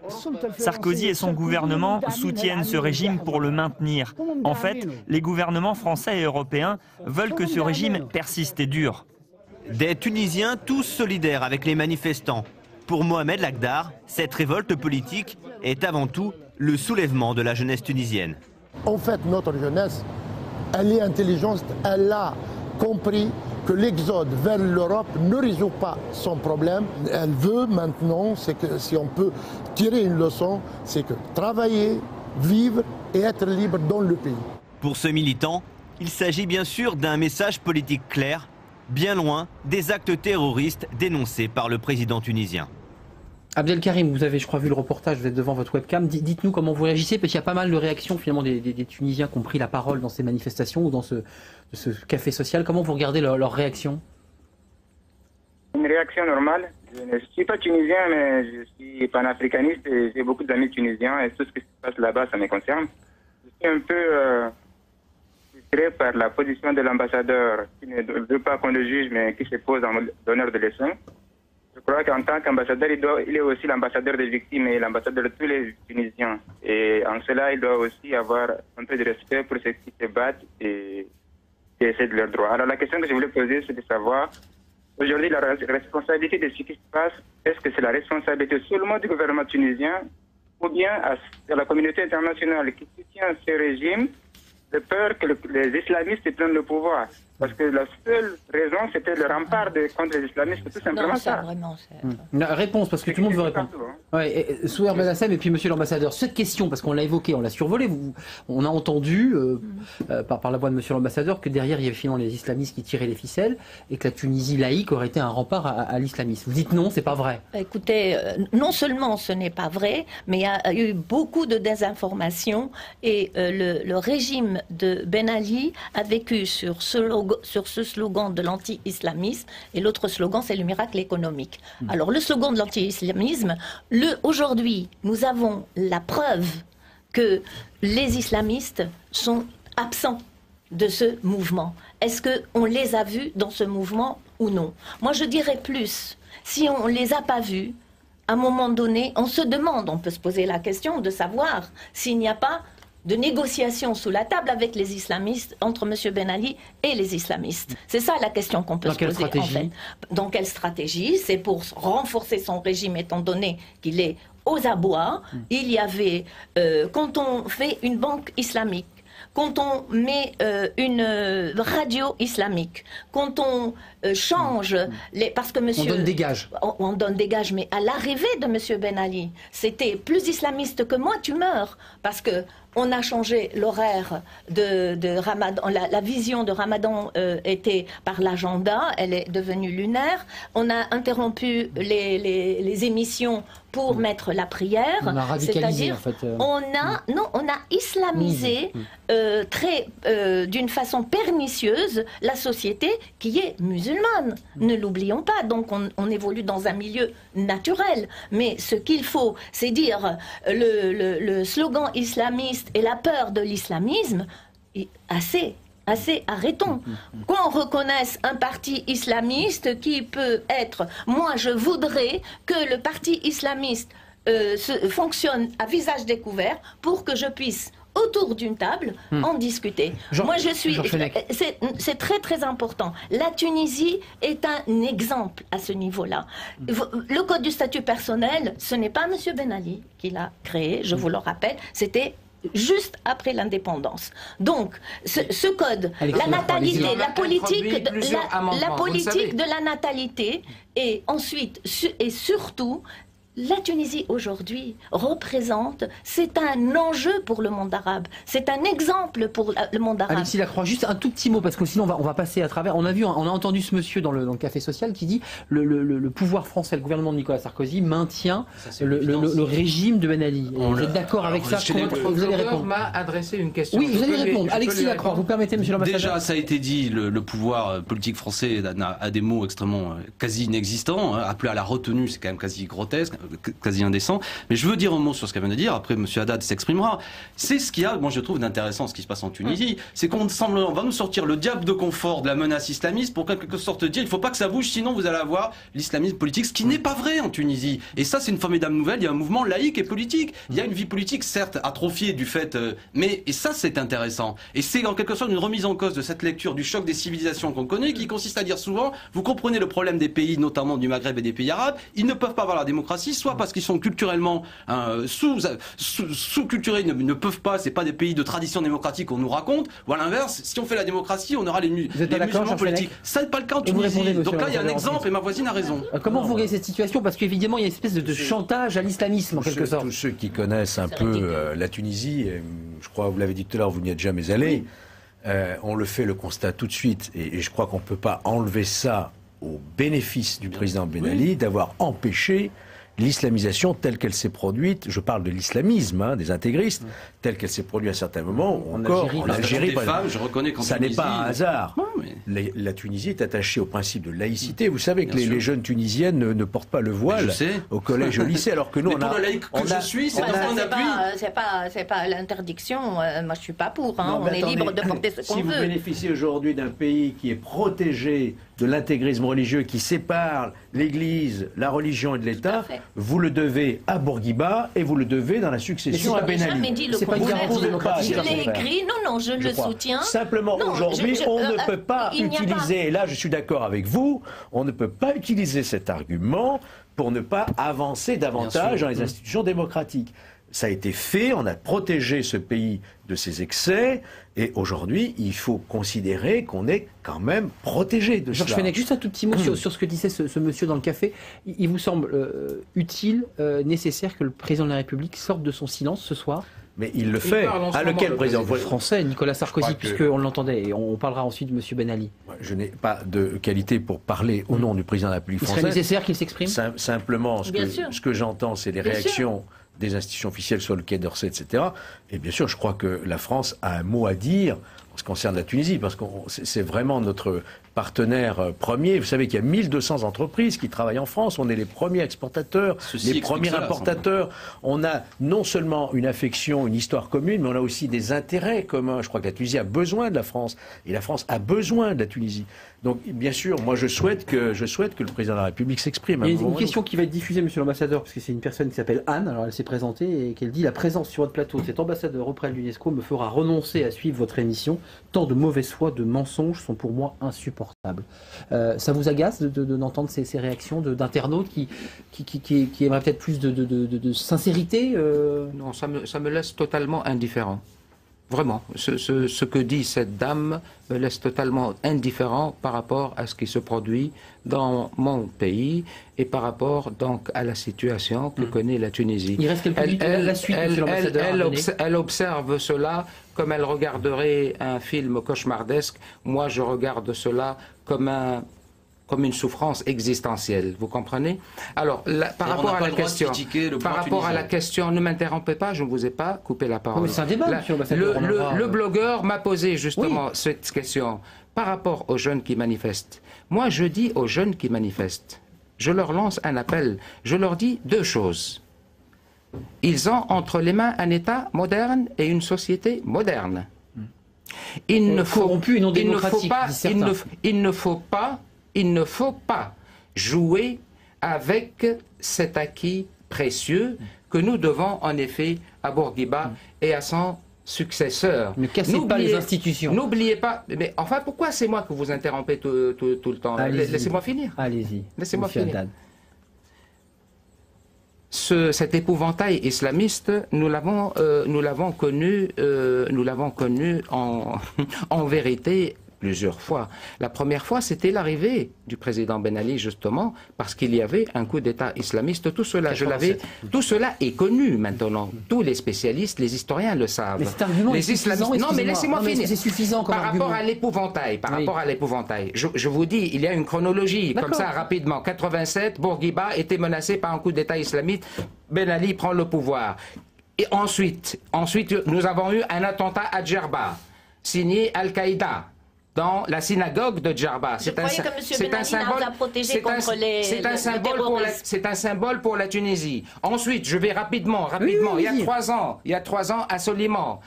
Sarkozy et son gouvernement soutiennent ce régime pour le maintenir. En fait, les gouvernements français et européens veulent que ce régime persiste et dure. Des Tunisiens tous solidaires avec les manifestants. Pour Mohamed Lagdar, cette révolte politique est avant tout le soulèvement de la jeunesse tunisienne. En fait, notre jeunesse, elle est intelligente, elle a compris que l'exode vers l'Europe ne résout pas son problème. Elle veut maintenant, c'est que si on peut tirer une leçon, c'est que travailler, vivre et être libre dans le pays. Pour ce militant, il s'agit bien sûr d'un message politique clair, bien loin des actes terroristes dénoncés par le président tunisien. Abdelkarim, vous avez, je crois, vu le reportage, vous êtes devant votre webcam. Dites-nous comment vous réagissez, parce qu'il y a pas mal de réactions finalement des Tunisiens qui ont pris la parole dans ces manifestations ou dans ce café social. Comment vous regardez leur réaction? Une réaction normale. Je ne suis pas tunisien, mais je suis panafricaniste et j'ai beaucoup d'amis tunisiens et tout ce qui se passe là-bas, ça me concerne. Je suis un peu frustré par la position de l'ambassadeur qui ne veut pas qu'on le juge, mais qui se pose en donneur de leçons. Je crois qu'en tant qu'ambassadeur, il est aussi l'ambassadeur des victimes et l'ambassadeur de tous les Tunisiens. Et en cela, il doit aussi avoir un peu de respect pour ceux qui se battent et qui essaient de leurs droits. Alors la question que je voulais poser, c'est de savoir, aujourd'hui, la responsabilité de ce qui se passe, est-ce que c'est la responsabilité seulement du gouvernement tunisien ou bien à la communauté internationale qui soutient ce régime de peur que les islamistes prennent le pouvoir? Parce que la seule raison, c'était le rempart contre les islamistes, tout simplement. Non, ça. Vraiment, La réponse, parce que tout le monde veut répondre. Souher Benassem et puis monsieur l'ambassadeur. Cette question, parce qu'on l'a évoquée, on l'a survolée, on a entendu par la voix de monsieur l'ambassadeur que derrière il y avait finalement les islamistes qui tiraient les ficelles et que la Tunisie laïque aurait été un rempart à l'islamisme. Vous dites non, c'est pas vrai. Écoutez, non seulement ce n'est pas vrai, mais il y a eu beaucoup de désinformation et le régime de Ben Ali a vécu sur ce slogan de l'anti-islamisme et l'autre slogan c'est le miracle économique. Alors le slogan de l'anti-islamisme, aujourd'hui nous avons la preuve que les islamistes sont absents de ce mouvement. Est-ce qu'on les a vus dans ce mouvement ou non? Moi je dirais plus, si on ne les a pas vus, à un moment donné on se demande, on peut se poser la question de savoir s'il n'y a pas de négociations sous la table avec les islamistes, entre M. Ben Ali et les islamistes. C'est ça la question qu'on peut se poser en fait. Dans quelle stratégie? C'est pour renforcer son régime étant donné qu'il est aux abois. Il y avait, quand on fait une banque islamique, quand on met une radio islamique, quand on change les... Parce que monsieur... On donne des gages. On donne des gages, mais à l'arrivée de monsieur Ben Ali, c'était plus islamiste que moi, tu meurs. Parce que on a changé l'horaire de Ramadan. La vision de Ramadan était par l'agenda, elle est devenue lunaire. On a interrompu les émissions pour mettre la prière. On a radicalisé, en fait. On a islamisé d'une façon pernicieuse la société qui est musulmane. Ne l'oublions pas. Donc on évolue dans un milieu naturel. Mais ce qu'il faut, c'est dire le slogan islamiste et la peur de l'islamisme, assez, arrêtons. Qu'on reconnaisse un parti islamiste qui peut être... Moi, je voudrais que le parti islamiste fonctionne à visage découvert pour que je puisse, autour d'une table, en discuter. Moi, je suis... C'est très, très important. La Tunisie est un exemple à ce niveau-là. Le code du statut personnel, ce n'est pas M. Ben Ali qui l'a créé, je vous le rappelle, c'était juste après l'indépendance. Donc, ce code, la natalité, la politique de la natalité, et ensuite, et surtout, la Tunisie aujourd'hui représente, c'est un enjeu pour le monde arabe, c'est un exemple pour le monde arabe. Alexis Lacroix, juste un tout petit mot, parce que sinon on va passer à travers. On a entendu ce monsieur dans le café social qui dit le pouvoir français, le gouvernement de Nicolas Sarkozy maintient le régime de Ben Ali. Vous êtes d'accord avec ça? Vous allez répondre. M'a adressé une question. Oui, vous allez répondre. Alexis Lacroix, vous permettez, monsieur l'ambassadeur? Déjà, ça a été dit, le pouvoir politique français a des mots extrêmement quasi inexistants. Appeler à la retenue, c'est quand même quasi grotesque, quasi indécent. Mais je veux dire un mot sur ce qu'elle vient de dire. Après, M. Haddad s'exprimera. C'est ce qu'il y a, moi je trouve d'intéressant, ce qui se passe en Tunisie. C'est qu'on va nous sortir le diable de confort de la menace islamiste pour quelque sorte dire il ne faut pas que ça bouge, sinon vous allez avoir l'islamisme politique, ce qui n'est pas vrai en Tunisie. Et ça, c'est une formidable nouvelle. Il y a un mouvement laïque et politique. Il y a une vie politique, certes, atrophiée du fait, et ça, c'est intéressant. Et c'est en quelque sorte une remise en cause de cette lecture du choc des civilisations qu'on connaît, qui consiste à dire souvent, vous comprenez le problème des pays, notamment du Maghreb et des pays arabes, ils ne peuvent pas avoir la démocratie, soit parce qu'ils sont culturellement sous-culturés, ils ne peuvent pas, c'est pas des pays de tradition démocratique qu'on nous raconte, ou à l'inverse, si on fait la démocratie, on aura les musulmans politiques. Ça n'est pas le cas en Tunisie. Donc là, il y a un exemple, et ma voisine a raison. Comment vous voyez cette situation? Parce qu'évidemment, il y a une espèce de chantage à l'islamisme, en quelque sorte. Tous ceux qui connaissent un peu la Tunisie, je crois, vous l'avez dit tout à l'heure, vous n'y êtes jamais allé, on le fait le constat tout de suite, et je crois qu'on ne peut pas enlever ça au bénéfice du président Ben Ali d'avoir empêché l'islamisation telle qu'elle s'est produite, je parle de l'islamisme, des intégristes, telle qu'elle s'est produite à certains moments, en Algérie, ça n'est pas un hasard. La Tunisie est attachée au principe de laïcité. Vous savez que les jeunes tunisiennes ne portent pas le voile au collège et au lycée, alors que nous, on a... C'est pas l'interdiction, moi je suis pas pour, on est libre de porter ce qu'on veut. Si vous bénéficiez aujourd'hui d'un pays qui est protégé de l'intégrisme religieux, qui sépare l'Église, la religion et de l'État, vous le devez à Bourguiba et vous le devez dans la succession à Ben Ali. Jamais dit le contraire. Je l'ai écrit, non, je le soutiens. Simplement, aujourd'hui, on ne peut pas utiliser, et là je suis d'accord avec vous, on ne peut pas utiliser cet argument pour ne pas avancer davantage dans les institutions démocratiques. Ça a été fait, on a protégé ce pays de ses excès, et aujourd'hui, il faut considérer qu'on est quand même protégé de Georges cela. Fenech, juste un tout petit mot sur ce que disait ce monsieur dans le café. Il vous semble utile, nécessaire que le président de la République sorte de son silence ce soir? Mais il le fait. À lequel président français, Nicolas Sarkozy, puisqu'on l'entendait, et on parlera ensuite de M. Ben Ali. Je n'ai pas de qualité pour parler au nom du président de la République française. Il serait nécessaire qu'il s'exprime? Simplement, ce que j'entends, c'est les réactions des institutions officielles sur le Quai d'Orsay, etc. Et bien sûr, je crois que la France a un mot à dire en ce qui concerne la Tunisie, parce que c'est vraiment notre partenaire premier. Vous savez qu'il y a 1200 entreprises qui travaillent en France. On est les premiers exportateurs, les premiers importateurs. On a non seulement une affection, une histoire commune, mais on a aussi des intérêts communs. Je crois que la Tunisie a besoin de la France, et la France a besoin de la Tunisie. Donc, bien sûr, moi, je souhaite que le président de la République s'exprime. Il y a une question qui va être diffusée, monsieur l'ambassadeur, parce que c'est une personne qui s'appelle Anne. Alors, elle s'est présentée et qu'elle dit: la présence sur votre plateau de cet ambassadeur auprès de l'UNESCO me fera renoncer à suivre votre émission. Tant de mauvaise foi, de mensonges sont pour moi insupportables. Ça vous agace d'entendre ces réactions d'internautes qui aimeraient peut-être plus de sincérité? Non, ça me laisse totalement indifférent. Vraiment, ce que dit cette dame me laisse totalement indifférent par rapport à ce qui se produit dans mon pays et par rapport donc à la situation que connaît la Tunisie. Il reste quelques minutes à la suite, monsieur l'ambassadeur. Elle observe cela comme elle regarderait un film cauchemardesque. Moi, je regarde cela comme une souffrance existentielle, vous comprenez? Alors, par rapport à la question, ne m'interrompez pas, je ne vous ai pas coupé la parole. C'est un débat, monsieur l'ambassadeur. Le blogueur m'a posé justement cette question par rapport aux jeunes qui manifestent. Moi, je dis aux jeunes qui manifestent, je leur lance un appel, je leur dis deux choses. Ils ont entre les mains un État moderne et une société moderne. Il ne faut pas jouer avec cet acquis précieux que nous devons en effet à Bourguiba et à son successeur. Ne cassez pas les institutions. N'oubliez pas. Mais enfin, pourquoi c'est moi que vous interrompez tout le temps? Laissez-moi finir. Allez-y. Laissez-moi finir. cet épouvantail islamiste, nous l'avons connu en vérité plusieurs fois. La première fois, c'était l'arrivée du président Ben Ali, justement, parce qu'il y avait un coup d'État islamiste. Tout cela, tout cela est connu maintenant. Tous les spécialistes, les historiens le savent. Mais cet argument est suffisant, non, mais laissez-moi finir. C'est suffisant comme argument. Par rapport à l'épouvantail, je vous dis, il y a une chronologie, comme ça, rapidement. 87, Bourguiba était menacé par un coup d'État islamiste. Ben Ali prend le pouvoir. Et ensuite, nous avons eu un attentat à Djerba, signé Al-Qaïda, dans la synagogue de Djerba. C'est un symbole. C'est un symbole pour la Tunisie. Ensuite, je vais rapidement. Il y a 3 ans, à Soliman,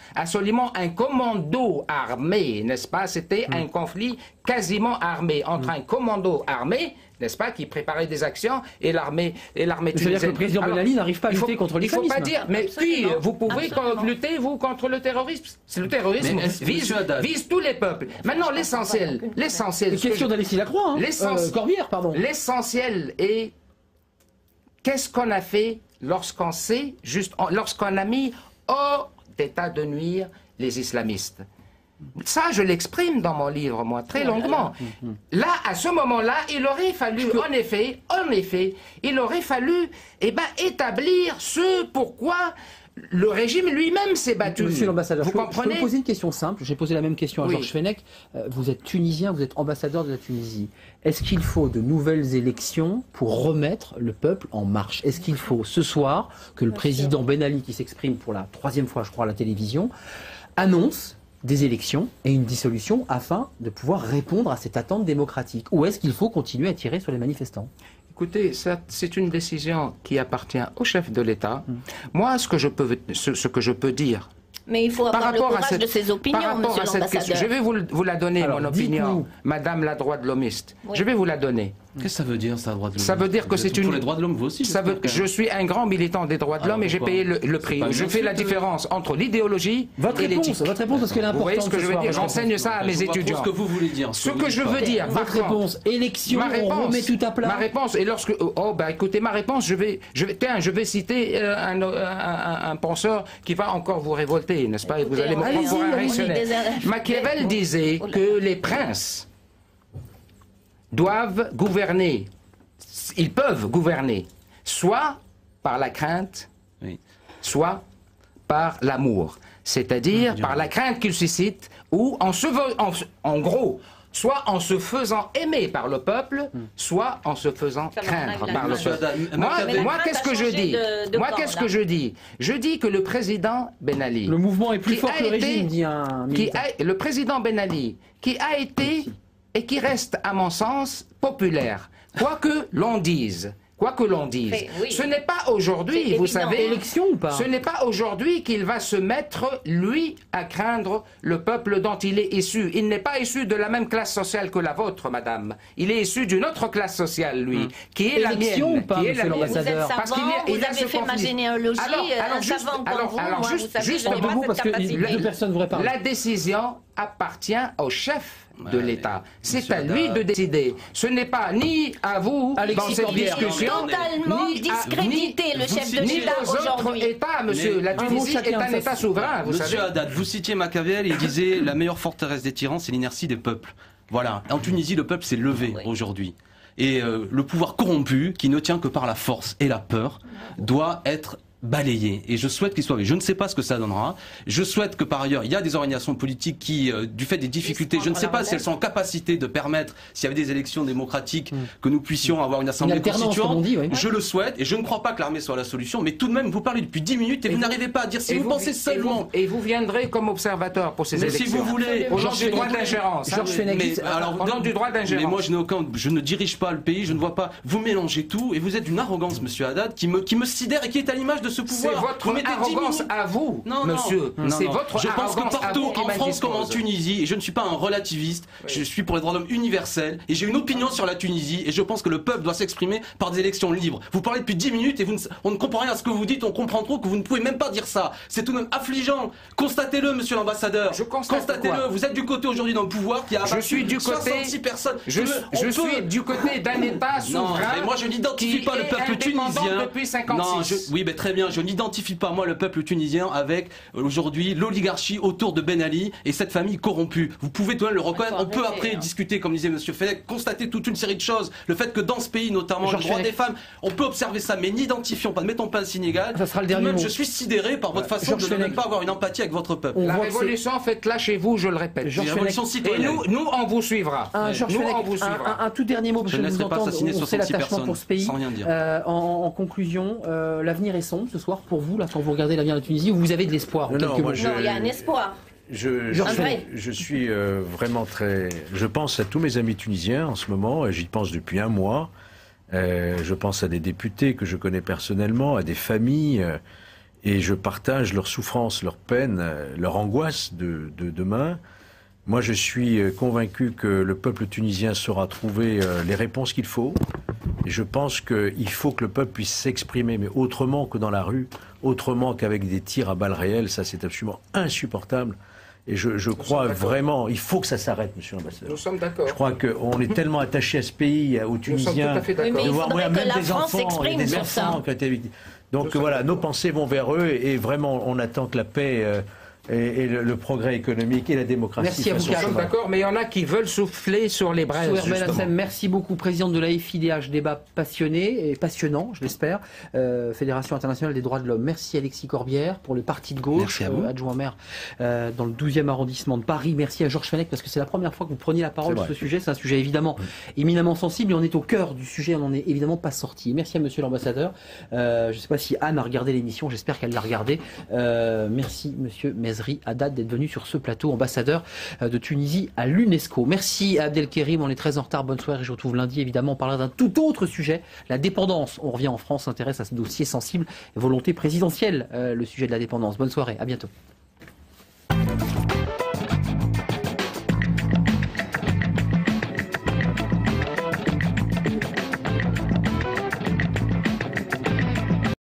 un commando armé, n'est-ce pas? C'était un conflit quasiment armé entre un commando armé, n'est-ce pas, qui préparait des actions, et l'armée tunisienne. C'est-à-dire que le président Ben Ali n'arrive pas à lutter contre l'islamisme. Il ne faut pas dire, mais puis, vous pouvez lutter, vous, contre le terrorisme. Le terrorisme vise tous les peuples. Maintenant, l'essentiel. Question d'Alexis Lacroix, Corbière, pardon. L'essentiel est, qu'est-ce qu'on a fait lorsqu'on a mis hors d'état de nuire les islamistes? Ça, je l'exprime dans mon livre, moi, très longuement. Là, à ce moment-là, il aurait fallu, en effet, il aurait fallu, établir ce pourquoi le régime lui-même s'est battu. Monsieur l'ambassadeur, vous comprenez? Je peux vous poser une question simple. J'ai posé la même question à Georges Fenech. Vous êtes tunisien, vous êtes ambassadeur de la Tunisie. Est-ce qu'il faut de nouvelles élections pour remettre le peuple en marche? Est-ce qu'il faut, ce soir, que le président Ben Ali, qui s'exprime pour la 3e fois, je crois, à la télévision, annonce des élections et une dissolution afin de pouvoir répondre à cette attente démocratique? Ou est-ce qu'il faut continuer à tirer sur les manifestants? Écoutez, c'est une décision qui appartient au chef de l'État. Moi, ce que je peux dire... Mais il faut avoir le courage de ses opinions, monsieur l'ambassadeur. Je vais vous la donner, mon opinion, madame la droite de l'homiste. Je vais vous la donner. Qu'est-ce que ça veut dire, ça, droit de l'homme? Ça veut dire que c'est une... Pour les droits de l'homme, vous aussi. Je suis un grand militant des droits de l'homme et j'ai payé le prix. Je fais la différence entre l'idéologie et l'éthique. Votre réponse, parce qu'elle est importante. Vous voyez ce que je veux dire? J'enseigne ça à mes étudiants. Ce que vous voulez dire. Ce que je veux dire. Votre réponse, élection, on remet tout à plat. Ma réponse, et lorsque... écoutez, ma réponse, je vais citer un penseur qui va encore vous révolter, n'est-ce pas? Et vous allez me prendre pour un réactionnaire. Machiavel disait que les princes doivent gouverner, ils peuvent gouverner, soit par la crainte, soit par l'amour. C'est-à-dire par la crainte qu'ils suscitent, ou en gros, soit en se faisant aimer par le peuple, soit en se faisant craindre par le peuple. Moi, qu'est-ce que je dis? Je dis que le président Ben Ali... Le mouvement est plus fort que le régime, dit un militant. Le président Ben Ali, qui a été et qui reste, à mon sens, populaire, quoi que l'on dise. Ce n'est pas aujourd'hui, vous savez, élection ou pas? Ce n'est pas aujourd'hui qu'il va se mettre, lui, à craindre le peuple dont il est issu. Il n'est pas issu de la même classe sociale que la vôtre, madame. Il est issu d'une autre classe sociale, lui, qui est la mienne. Ou pas, monsieur l'ambassadeur? Parce qu'il vous avez fait ma généalogie, un savant comme vous, moi, vous savez, je n'ai pas cette capacité. La décision appartient au chef de l'État. C'est à lui de décider. Ce n'est pas ni à vous, dans cette discussion, totalement discréditer le chef de l'État aujourd'hui. États, monsieur. La Tunisie est un État souverain, vous savez. Monsieur Haddad, vous citiez Machiavel, il disait la meilleure forteresse des tyrans, c'est l'inertie des peuples. Voilà. En Tunisie, le peuple s'est levé aujourd'hui. Et le pouvoir corrompu, qui ne tient que par la force et la peur, doit être balayé. Et je souhaite qu'il soit... Je ne sais pas ce que ça donnera. Je souhaite que par ailleurs, il y a des organisations politiques qui, du fait des difficultés, je ne sais pas si elles sont en capacité de permettre, s'il y avait des élections démocratiques, que nous puissions avoir une assemblée constituante. Je le souhaite et je ne crois pas que l'armée soit la solution. Mais tout de même, vous parlez depuis 10 minutes et vous n'arrivez pas à dire si vous pensez seulement... Et vous viendrez comme observateur pour ces élections. Si vous voulez... Au nom du droit d'ingérence. Au nom du droit d'ingérence. Mais moi, je ne dirige pas le pays, je ne vois pas... Vous mélangez tout et vous êtes d'une arrogance, monsieur Haddad, qui me sidère et qui est à l'image de ce pouvoir. C'est votre Vous mettez 10 arrogance minutes. à vous, Non, monsieur. non, C'est non. votre Je pense que arrogance à partout, vous qui en France comme en m'indispose. Tunisie, et je ne suis pas un relativiste, je suis pour les droits de l'homme universels, et j'ai une opinion sur la Tunisie, et je pense que le peuple doit s'exprimer par des élections libres. Vous parlez depuis 10 minutes et on ne comprend rien à ce que vous dites, on comprend trop que vous ne pouvez même pas dire ça. C'est tout de même affligeant. Constatez-le, monsieur l'ambassadeur. Constatez-le. Vous êtes du côté aujourd'hui dans le pouvoir qui a abattu 66 personnes. Je suis du côté d'un État souverain. Non, mais moi je n'identifie pas le peuple tunisien. Depuis 56. Oui, mais très bien, je n'identifie pas moi le peuple tunisien avec aujourd'hui l'oligarchie autour de Ben Ali et cette famille corrompue. Vous pouvez tout de même le reconnaître. On peut après discuter, comme disait Monsieur Fenech, constater toute une série de choses. Le fait que dans ce pays, notamment le droit des femmes, on peut observer ça, mais n'identifions pas, ne mettons pas un signe égal. Ça sera le dernier Même, mot. je suis sidéré par votre façon de ne même pas avoir une empathie avec votre peuple. La révolution, faites-la chez vous, je le répète. Une révolution Et citoyenne. nous, on vous suivra. Un tout dernier mot, parce que nous entendons, on sait l'attachement pour ce pays. Sans rien dire. En conclusion, l'avenir est sombre ce soir pour vous, là, quand vous regardez l'avenir de la Tunisie, ou vous avez de l'espoir? Non, il y a un espoir. Je suis vraiment très... Je pense à tous mes amis tunisiens en ce moment, et j'y pense depuis un mois. Je pense à des députés que je connais personnellement, à des familles, et je partage leurs souffrances, leurs peines, leur angoisse de demain. Moi, je suis convaincu que le peuple tunisien saura trouver les réponses qu'il faut. Et je pense qu'il faut que le peuple puisse s'exprimer, mais autrement que dans la rue, autrement qu'avec des tirs à balles réelles. Ça, c'est absolument insupportable. Et je crois vraiment, il faut que ça s'arrête, monsieur l'ambassadeur. Nous sommes d'accord. Je crois qu'on est tellement attaché à ce pays, aux Tunisiens, de voir même des enfants et des enfants qui ont été victimes. Donc voilà, nos pensées vont vers eux et vraiment, on attend que la paix et le progrès économique et la démocratie. Merci à vous, Nous sommes d'accord, mais il y en a qui veulent souffler sur les braises. Merci beaucoup, présidente de la FIDH. Débat passionné et passionnant, je l'espère. Fédération internationale des droits de l'homme. Merci Alexis Corbière pour le parti de gauche, adjoint maire dans le 12e arrondissement de Paris. Merci à Georges Fenech parce que c'est la première fois que vous preniez la parole sur ce sujet. C'est un sujet évidemment éminemment sensible et on est au cœur du sujet. On n'en est évidemment pas sorti. Merci à monsieur l'ambassadeur. Je ne sais pas si Anne a regardé l'émission. J'espère qu'elle l'a regardée. Merci monsieur Mezri Haddad d'être venu sur ce plateau, ambassadeur de Tunisie à l'UNESCO. Merci à Abdelkérim, on est très en retard, bonne soirée, je vous retrouve lundi évidemment, on parlera d'un tout autre sujet, la dépendance. On revient en France, s'intéresse à ce dossier sensible, volonté présidentielle, le sujet de la dépendance. Bonne soirée, à bientôt.